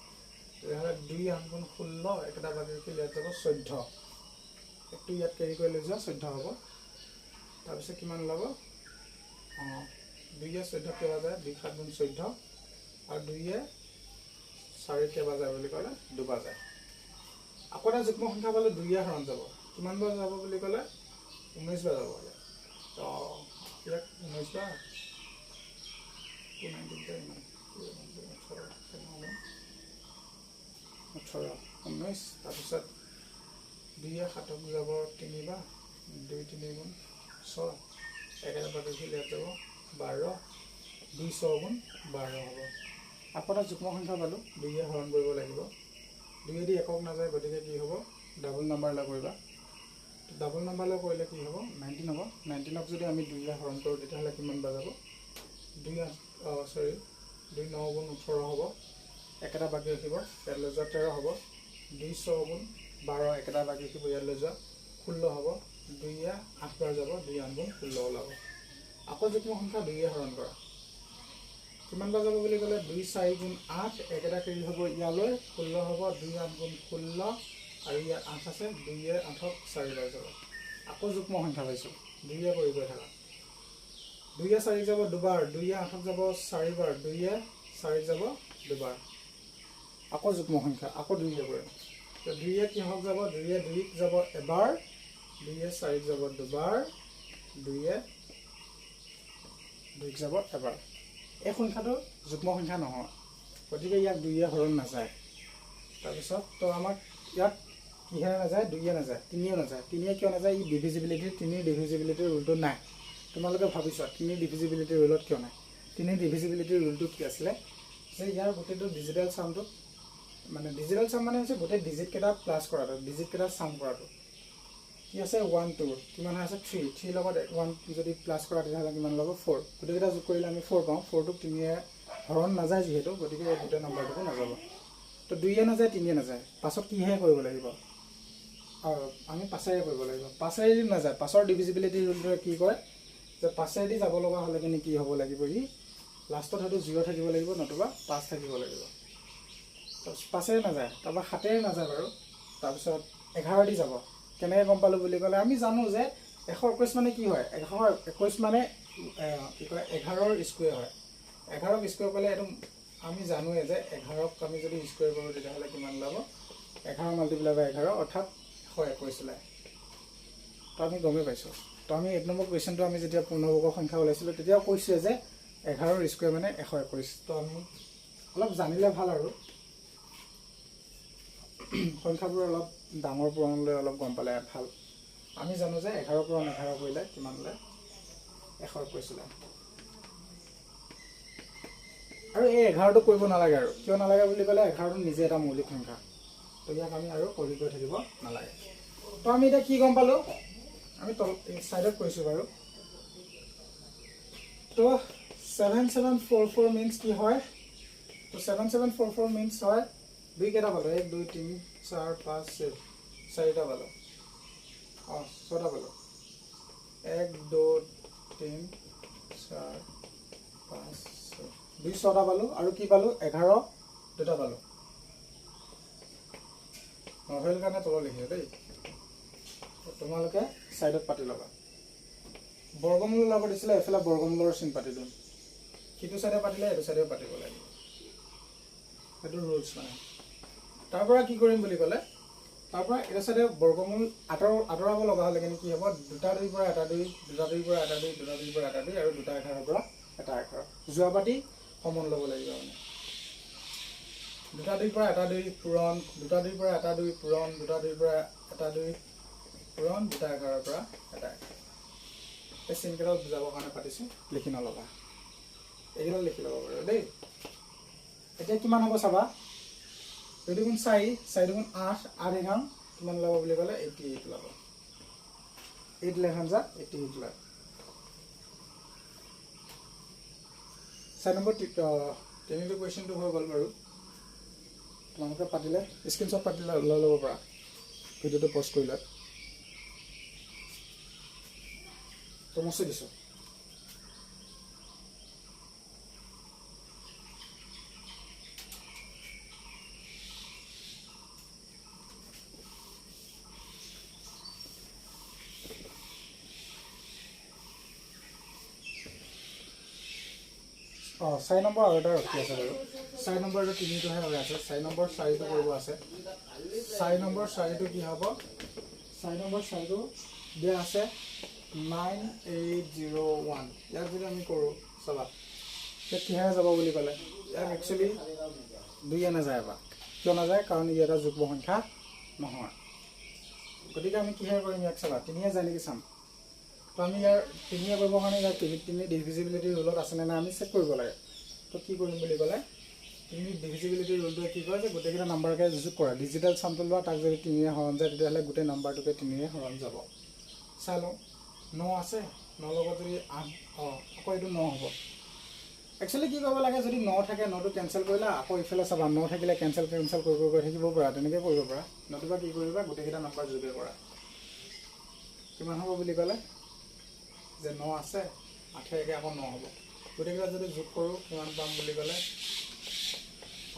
তেতিয়াহ'লে 2 8 গুণ 16, একেটা বাকী ৰাখিল ইয়াত যাব 14। একটু ইয়াত কেৰি কৰি লৈ যোৱা, 14 হ'ব। তাৰপিছত কিমান ওলাব, 2 14 কেইবা যায়, 2 7 গুণ 14, আৰু 2 4 কেইবা যায় বুলি ক'লে 2 বাৰ যায়। আকৌ এটা যুগ্ম সংখ্যা পালে 2 হৰণ যাব, কিমান বাৰ যাব বুলি ক'লে 19 বাৰ যাব। তো ইয়াক 19 বাৰ 18 19, তাৰপিছত 2 7 যাব 3 বাৰ, 2 3 গুণ 6, একেটা বাকী ৰাখিল ইয়াত যাব 12, 2 6 গুণ 12 হ'ব। আকৌ এটা যুগ্ম সংখ্যা পালোঁ, 2 হৰণ কৰিব লাগিব। 2 দি একক নাযায়, গতিকে কি হ'ব, ডাবল নাম্বাৰলৈ কৰিবা। ডাবল নাম্বাৰলৈ কৰিলে কি হ'ব, 19 হ'ব। 19ক যদি আমি 2 হৰণ কৰোঁ তেতিয়াহ'লে কিমান বাৰ যাব, 2 9 গুণ 18 হ'ব, একেটা বাকী ৰাখিব, ইয়ালৈ যোৱা 13 হ'ব। 2 6 গুণ 12, একেটা বাকী ৰাখিব, ইয়ালৈ যোৱা 16 হ'ব। 2 8 বাৰ যাব, 2 8 গুণ 16 ওলাব। আকৌ যুগ্ম সংখ্যা 2 হৰণ কৰা, কিমান বাৰ যাব বুলি ক'লে 2 4 গুণ 8, একেটা কেৰি হ'ব ইয়ালৈ 16 হ'ব। 2 8 গুণ 16, আৰু ইয়াত 8 আছে, 2 8ক 4 বাৰ যাব। আকৌ যুগ্ম সংখ্যা পাইছোঁ, 2 কৰি গৈ থাকা। 2 4 যাব 2 বাৰ, 2 8ক যাব 4 বাৰ, 2 4 যাব 2 বাৰ। আকৌ যুগ্ম সংখ্যা, আকৌ 2 কৰিম। তো 2 কিহক যাব, 2 2ক যাব এবাৰ, 2 4ক যাব 2 বাৰ, 2 2ক যাব এবাৰ। এই সংখ্যাটো যুগ্ম সংখ্যা নহয়, গতিকে ইয়াক 2 হৰণ নাযায়। তাৰপিছত তো আমাক ইয়াত কিহেৰে নাযায়, 2 নাযায়, 3 নাযায়। 3 কিয় নাযায়, ই ডিভিজিবিলিটি, 3 ডিভিজিবিলিটিৰ ৰুলটো নাই। তোমালোকে ভাবিছোৱা 3 ডিভিজিবিলিটিৰ ৰুলত কিয় নাই। 3 ডিভিজিবিলিটিৰ ৰুলটো কি আছিলে, যে ইয়াৰ গোটেইটো ডিজিটেল চামটো, মানে ডিজিটেল চাম মানে হৈছে গোটেই ডিজিটকেইটা প্লাছ কৰাটো, ডিজিটকেইটা চাম কৰাটো। কি আছে 1 2 কিমান আছে 3 3 লগত 1 যদি প্লাস কৰা তেতিয়াহ'লে কিমান ল'ব 4 গোটেইকেইটা যোগ কৰিলে আমি 4 পাওঁ 4 টোক 3 এ হৰণ নাযায় যিহেতু গতিকে এই দুটা নম্বৰটো নাযাব তো 2 এ নাযায় 3 এ নাযায় পাছত কিহে কৰিব লাগিব আমি পাছেৰে কৰিব লাগিব পাছেৰে নাযায় পাছৰ ডিভিজিবিলিটি ৰুলটোৱে কি কয় যে পাছেদি যাব লগা হ'লে কিনে কি হ'ব লাগিব ই লাষ্টত হয়তো 0 থাকিব লাগিব নতুবা 5 থাকিব লাগিব তো পাছেৰে নাযায় তাৰপৰা 7 এৰে নাযায় বাৰু তাৰপিছত 11 দি যাব কেনেকৈ গম পালোঁ বুলি ক'লে আমি জানো যে 121 মানে কি হয় 121 মানে কি কয় 11ৰ স্কুৱেৰ হয় 11ক স্কুৱেৰ কৰিলে এইটো আমি জানোৱে যে 11ক আমি যদি স্কুৱেৰ কৰোঁ তেতিয়াহ'লে কিমান ওলাব 11 মাল্টিপ্লাই বাই 11 অৰ্থাৎ 121 ওলায় তো আমি গমেই পাইছোঁ তো আমি 1 নম্বৰ কুৱেশ্যনটো আমি যেতিয়া পূৰ্ণবৰ্গ সংখ্যা ওলাইছিলোঁ তেতিয়াও কৈছোৱে যে 11ৰ স্কুৱেৰ মানে 121 তো আমি অলপ জানিলে ভাল আৰু সংখ্যাবোৰ অলপ ডাঙৰ পুৰণলৈ অলপ গম পালে ভাল আমি জানো যে 11 পুৰণ 11 কৰিলে কিমান ওলায় 121 ওলায় আৰু এই 11টো কৰিব নালাগে আৰু কিয় নালাগে বুলি ক'লে 11টো নিজে এটা মৌলিক সংখ্যা তো ইয়াক আমি আৰু কৰি থাকিব নালাগে তো আমি এতিয়া কি গম পালোঁ আমি সাইডত কৈছোঁ বাৰু তো 7744 মিন্স কি হয় তো 7744 মিন্স হয় দুই কেইটা পালোঁ 1 2 3 4 5 6 চাৰিটা পালোঁ ছটা পালোঁ 1 2 3 4 5 6 দুই ছটা পালোঁ আৰু কি পালোঁ 11 দুটা পালোঁ নহ'ল কাৰণে তলত লিখিছোঁ দেই তোমালোকে সাইডত পাতি ল'বা বৰ্গমূল ওলাব দিছিলে এফালে বৰ্গমূলৰ চিন পাতি দিম সিটো সাইডে পাতিলে এইটো সাইডেও পাতিব লাগিব সেইটো ৰুলছ মানে তাৰ পৰা কি কৰিম বুলি ক'লে তাৰ পৰা এটা সাইডে বৰ্গমূল আঁতৰাব লগা হ'লে কিন্তু কি হ'ব দুটা 2 পৰা এটা 2 দুটা 2 পৰা এটা 2 দুটা 2 পৰা এটা 2 আৰু দুটা 11 পৰা এটা 11 যোৱা পাতি কমন ল'ব লাগিব মানে দুটা 2 পৰা এটা 2 পূৰণ দুটা 2 পৰা এটা 2 পূৰণ দুটা 2 পৰা এটা 2 পূৰণ দুটা 11 পৰা এটা এই চিনকেইটা বুজাবৰ কাৰণে পাতিছোঁ লিখি নল'বা এইকেইটা লিখি ল'ব পাৰোঁ দেই এতিয়া কিমান হ'ব চাবা 2 2 4 4 2 8 8 এঘাৰ কিমান ল'ব বুলি ক'লে 88 ল'ব 8 লেখান যা 88 লয় 4 নম্বৰ তিনিটো কুৱেশ্যনটো হৈ গ'ল বাৰু তোমালোকে পাতিলে স্ক্ৰীনশ্বট পাতিলে ওলাই ল'ব পাৰা ভিডিঅ'টো পষ্ট কৰিলে তো মুছি দিছোঁ অঁ 4 নম্বৰ আৰু এটা ৰখি আছে বাৰু 4 নম্বৰ আৰু 3টোহে হৈ আছে 4 নম্বৰ 4টো কৰিব আছে 4 নম্বৰ 4টো কি হ'ব 4 নম্বৰ 4টো দিয়া আছে 9801 ইয়াক যদি আমি কৰোঁ চাবা এতিয়া কিহেৰে যাব বুলি ক'লে ইয়াক একচুৱেলি 2 এ নাযায় এবাৰ কিয় নাযায় কাৰণ ই এটা যুগ্ম সংখ্যা নহয় গতিকে আমি কিহেৰে কৰিম ইয়াক চাবা 3 এ যায় নেকি চাম তো আমি ইয়াৰ 3 এ কৰিবৰ কাৰণে ইয়াৰ 3 ডিভিজিবিলিটি ৰুলত আছেনে নাই আমি চেক কৰিব লাগে তো কি কৰিম বুলি ক'লে 3 ডিভিজিবিলিটি ৰুলটোৱে কি কয় যে গোটেইকেইটা নাম্বাৰকে যোগ কৰা ডিজিটেল চামটো লোৱা তাক যদি 3 এ হৰণ যায় তেতিয়াহ'লে গোটেই নাম্বাৰটোকে 3 এ হৰণ যাব চাই লওঁ 9 আছে 9 লগত যদি 8 আকৌ এইটো 9 হ'ব একচুৱেলি কি কৰিব লাগে যদি 9 থাকে 9টো কেঞ্চেল কৰিলা আকৌ ইফালে চাবা 9 থাকিলে কেঞ্চেল কৰি থাকিব পৰা তেনেকৈ কৰিব পৰা নতুবা কি কৰিবা গোটেইকেইটা নাম্বাৰ যোগে কৰা কিমান হ'ব বুলি ক'লে যে 9 আছে 8 একে আকৌ 9 হ'ব গোটেইকেইটা যদি যোগ কৰোঁ কিমান পাম বুলি ক'লে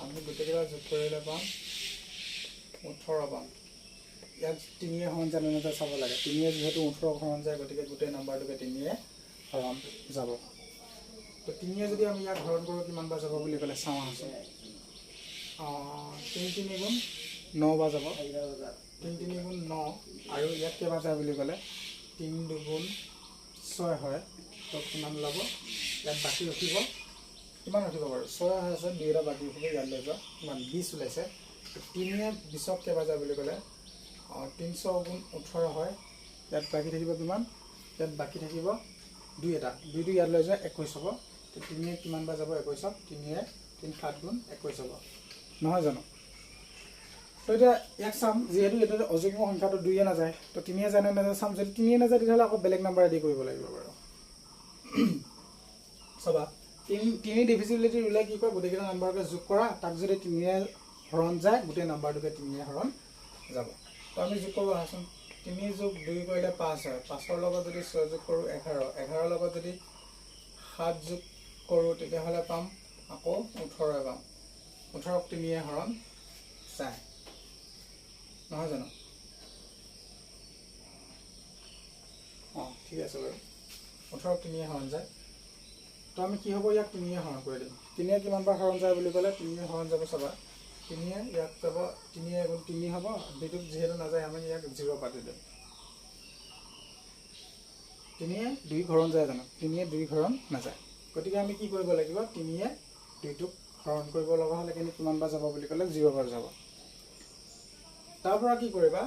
আমি গোটেইকেইটা যোগ কৰিলে পাম 18 পাম ইয়াত 3 এ হৰণ যায় নাযায় চাব লাগে 3 এ যিহেতু 18 হৰণ যায় গতিকে গোটেই নাম্বাৰটোকে 3 এ হৰণ যাব তো 3 এ যদি আমি ইয়াক হৰণ কৰোঁ কিমান বাৰ যাব বুলি ক'লে চাওঁ আছোঁ 3 3 গুণ 9 বাৰ যাব 3 3 গুণ 9 আৰু ইয়াত কেইবাৰ যায় বুলি ক'লে 3 2 গুণ 6 হয় তো কিমান ওলাব ইয়াত বাকী ৰখিব কিমান ৰখিব বাৰু 6 হৈ আছে 2 এটা বাকী ৰখিব ইয়াত লৈ যোৱা কিমান 20 ওলাইছে 3 এ 20ক কেইবাৰ যায় বুলি ক'লে 300 গুণ 18 হয় ইয়াত বাকী থাকিব কিমান ইয়াত বাকী থাকিব 2 এটা 2 ইয়াত লৈ যোৱা 21 হ'ব তো 3 এ কিমান বাৰ যাব 21ক 3 এ 3 7 গুণ 21 হ'ব নহয় জানো তো এতিয়া ইয়াক চাম যিহেতু এইটো অযুগ্ম সংখ্যাটো 2 নাযায় তো 3 যায় নে নাযায় চাম যদি 3 নাযায় তেতিয়াহ'লে আকৌ বেলেগ নাম্বাৰ এডি কৰিব লাগিব বাৰু চাবা 3 ডিভিজিবিলিটি ৰুলে কি কয় গোটেইকেইটা নাম্বাৰকে যোগ কৰা তাক যদি 3 হৰণ যায় গোটেই নাম্বাৰটোকে 3 হৰণ যাব তো আমি যোগ কৰিব আহাচোন 3 যোগ 2 কৰিলে 5 হয় 5ৰ লগত যদি 6 যোগ কৰোঁ 11 11ৰ লগত যদি 7 যোগ কৰোঁ তেতিয়াহ'লে পাম আকৌ 18 পাম 18ক 3 হৰণ যায় নহয় জানো অঁ ঠিক আছে বাৰু 18ক 3 হৰণ যায় তো আমি কি হ'ব ইয়াক 3 হৰণ কৰি দিম 3 কিমান বাৰ হৰণ যায় বুলি ক'লে 3 হৰণ যাব চাবা 3 ইয়াক যাব 3 গুণ 3 হ'ব দুইটোক যিহেতু নাযায় আমি ইয়াক 0 পাতি দিম 3 2 হৰণ যায় জানো 3 2 হৰণ নাযায় গতিকে আমি কি কৰিব লাগিব 3 দুইটোক হৰণ কৰিব লগা হ'লে কিমান বাৰ যাব বুলি ক'লে 0 বাৰ যাব তাৰ পৰা কি কৰিবা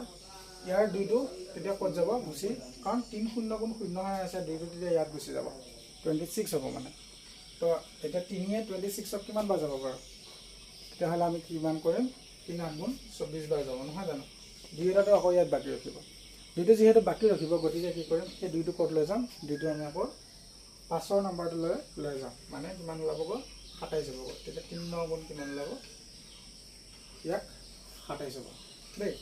ইয়াৰ দুইটো তেতিয়া ক'ত যাব গুচি কাৰণ 3 0 গুণ 0 হৈ আছে দুইটো তেতিয়া ইয়াত গুচি যাব 26 হ'ব মানে তো এতিয়া 3 26ক কিমান বাৰ যাব বাৰু তেতিয়াহ'লে আমি কিমান কৰিম 3 গুণ 24 বাৰ যাব নহয় জানো দুইটাটো আকৌ ইয়াত বাকী ৰাখিব দুইটো যিহেতু বাকী ৰাখিব গতিকে কি কৰিম সেই দুইটো ক'ত লৈ যাম দুইটো আমি আকৌ 5ৰ নাম্বাৰটো লৈ যাম মানে কিমান ওলাবগৈ 27 হ'বগৈ তেতিয়া 3 গুণ কিমান ওলাব ইয়াক 27 হ'ব দেই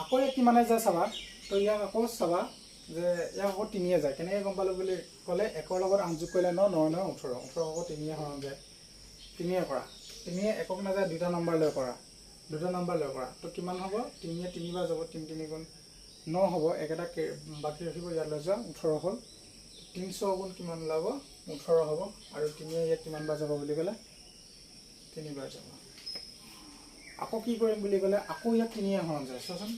আকৌ ইয়াক কিমানে যায় চাবা তো ইয়াক আকৌ চাবা যে ইয়াক আকৌ 3 যায় কেনেকৈ গম পালোঁ বুলি ক'লে 1ৰ লগত 8 যোগ কৰিলে 9 9 9 18 18 আকৌ 3 হৰণ যায় 3 কৰা 3 1ক নাযায় দুটা নাম্বাৰ লৈ কৰা তো কিমান হ'ব 3 3 বাৰ যাব 3 3 গুণ 9 হ'ব একেটা বাকী ৰাখিব ইয়াত লৈ যোৱা 18 হ'ল 300 গুণ কিমান ওলাব 18 হ'ব আৰু 3 ইয়াত কিমান বাৰ যাব বুলি ক'লে 3 বাৰ যাব আকৌ কি কৰিম বুলি ক'লে আকৌ ইয়াত 3 হৰণ যায় চোৱাচোন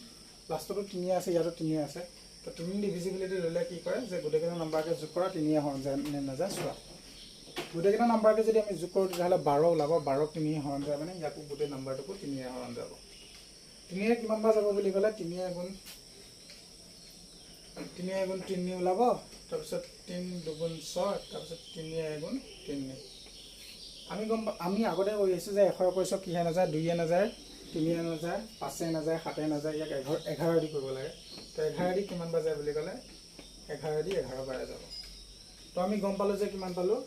লাষ্টতো 3 আছে ইয়াতো 3 আছে তো 3 ডিভিজিবিলিটি ল'লে কি কৰে যে গোটেইকেইটা নাম্বাৰকে যোগ কৰা 3 হৰণ যায় নে নাযায় চোৱা গোটেইকেইটা নাম্বাৰকে যদি আমি যোগ কৰোঁ তেতিয়াহ'লে 12 ওলাব 12ক 3 হৰণ যায় মানে ইয়াকো গোটেই নাম্বাৰটোকো 3 হৰণ যাব 3 কিমান বাৰ যাব বুলি ক'লে 3 গুণ 3 ওলাব তাৰপিছত 3 দুগুণ 6 তাৰপিছত 3 গুণ 3 আমি আগতে কৈ আছোঁ যে 100 কৈছোঁ কিহে নাযায় 2 নাযায় 3 নাযায় 5 নাযায় 7 নাযায় ইয়াক 11 দি কৰিব লাগে তো 11 দি কিমান বাৰ যায় বুলি ক'লে 11 দি 11 বাৰ যাব তো আমি গম পালোঁ যে কিমান পালোঁ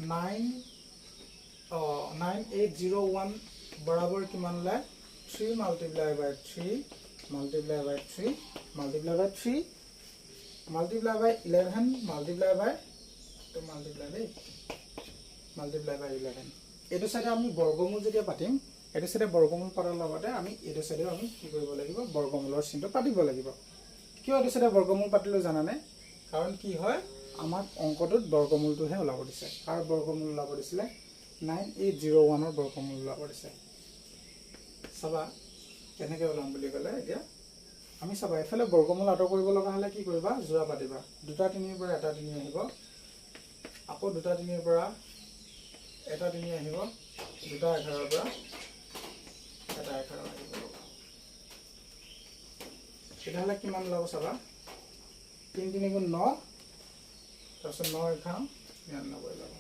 9801 বৰাবৰ কিমান ওলায় 3 মাল্টিপ্লাই বাই 3 মাল্টিপ্লাই বাই 3 মাল্টিপ্লাই বাই 3 মাল্টিপ্লাই বাই 11 মাল্টিপ্লাই বাই তো মাল্টিপ্লাই বাই 11 এইটো চাইডে আমি বৰ্গমূল যেতিয়া পাতিম এইটো চাইডে বৰ্গমূল পতাৰ লগতে আমি এইটো চাইডেও আমি কি কৰিব লাগিব বৰ্গমূলৰ চিনটো পাতিব লাগিব কিয় এইটো চাইডে বৰ্গমূল পাতিলোঁ জানানে কাৰণ কি হয় আমাক অংকটোত বৰ্গমূলটোহে ওলাব দিছে কাৰ বৰ্গমূল ওলাব দিছিলে 9801ৰ বৰ্গমূল ওলাব দিছে চাবা কেনেকৈ ওলাম বুলি ক'লে এতিয়া আমি চাবা এফালে বৰ্গমূল আঁতৰ কৰিব লগা হ'লে কি কৰিবা যোৰা পাতিবা 2 3ৰ পৰা 1 3 আহিব আকৌ 2 3ৰ পৰা 1 3 আহিব 2 11ৰ পৰা 1 11 আহিব তেতিয়াহ'লে কিমান ওলাব চাবা 3 3 গুণ 9 তাৰপিছত 9 11 99 ওলাব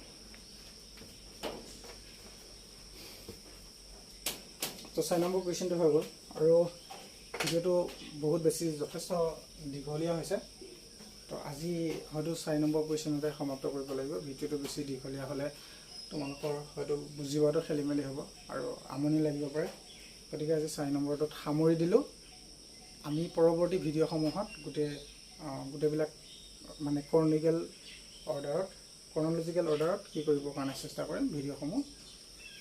তো 6 নম্বৰ কুৱেশ্যনটো হৈ গ'ল আৰু ভিডিঅ'টো বহুত বেছি যথেষ্ট দীঘলীয়া হৈছে তো আজি হয়তো 4 নম্বৰ কুৱেশ্যনতে সমাপ্ত কৰিব লাগিব ভিডিঅ'টো বেছি দীঘলীয়া হ'লে তোমালোকৰ হয়তো বুজিবতো খেলি মেলি হ'ব আৰু আমনি লাগিব পাৰে গতিকে আজি 4 নম্বৰটোত সামৰি দিলোঁ আমি পৰৱৰ্তী ভিডিঅ'সমূহত গোটেইবিলাক মানে ক্ৰনলজিকেল অৰ্ডাৰত কি কৰিবৰ কাৰণে চেষ্টা কৰিম ভিডিঅ'সমূহ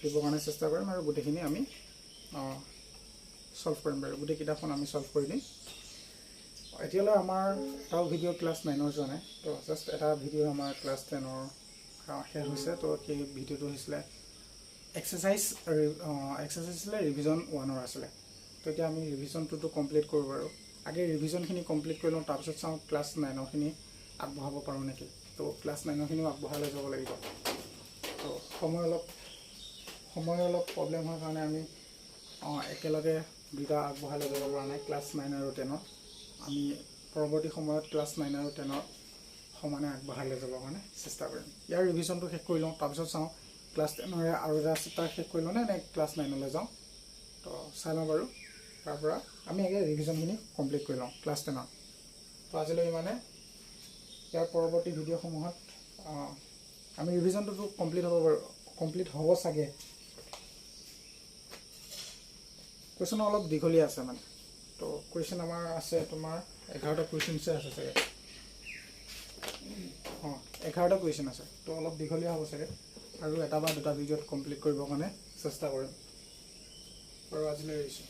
দিবৰ কাৰণে চেষ্টা কৰিম আৰু গোটেইখিনি আমি সলভ কৰিম বাৰু গোটেই কিতাপখন আমি সলভ কৰি দিম এতিয়ালৈ আমাৰ এটাও ভিডিঅ' ক্লাছ 9ৰ যোৱা নাই তো জাষ্ট এটা ভিডিঅ' আমাৰ ক্লাছ 10ৰ শেষ হৈছে তো সেই ভিডিঅ'টো হৈছিলে এক্সাৰচাইজ আছিলে ৰিভিজন 1ৰ আছিলে তো এতিয়া আমি ৰিভিজন 2টো কমপ্লিট কৰোঁ বাৰু আগে ৰিভিজনখিনি কমপ্লিট কৰি লওঁ তাৰপিছত চাওঁ ক্লাছ 9ৰখিনি আগবঢ়াব পাৰোঁ নেকি তো ক্লাছ 9ৰখিনিও আগবঢ়াই লৈ যাব লাগিব তো সময় অলপ প্ৰব্লেম হোৱাৰ কাৰণে আমি একেলগে দুটা আগবঢ়াই লৈ যাব পৰা নাই ক্লাছ 9 আৰু 10ৰ আমি পৰৱৰ্তী সময়ত ক্লাছ 9 আৰু 10ৰ সমানে আগবঢ়াই লৈ যাবৰ কাৰণে চেষ্টা কৰিম ইয়াৰ ৰিভিজনটো শেষ কৰি লওঁ তাৰপিছত চাওঁ ক্লাছ 10ৰে আৰু এটা চেপ্টাৰ শেষ কৰি লওঁ নে ক্লাছ 9লৈ যাওঁ তো চাই লওঁ বাৰু তাৰপৰা আমি আগে ৰিভিজনখিনি কমপ্লিট কৰি লওঁ ক্লাছ 10ত। তো আজিলৈ মানে ইয়াৰ পৰৱৰ্তী ভিডিঅ'সমূহত আমি ৰিভিজনটোতো কমপ্লিট হ'ব চাগে। কুৱেশ্যন অলপ দীঘলীয়া আছে মানে, তো কুৱেশ্যন আমাৰ আছে তোমাৰ 11টা কুৱেশ্যনছে আছে চাগে। 11টা কুৱেশ্যন আছে, তো অলপ দীঘলীয়া হ'ব চাগে আৰু এটা বা দুটা ভিডিঅ'ত কমপ্লিট কৰিবৰ কাৰণে চেষ্টা কৰিম। আৰু আজিলৈ এৰিছোঁ।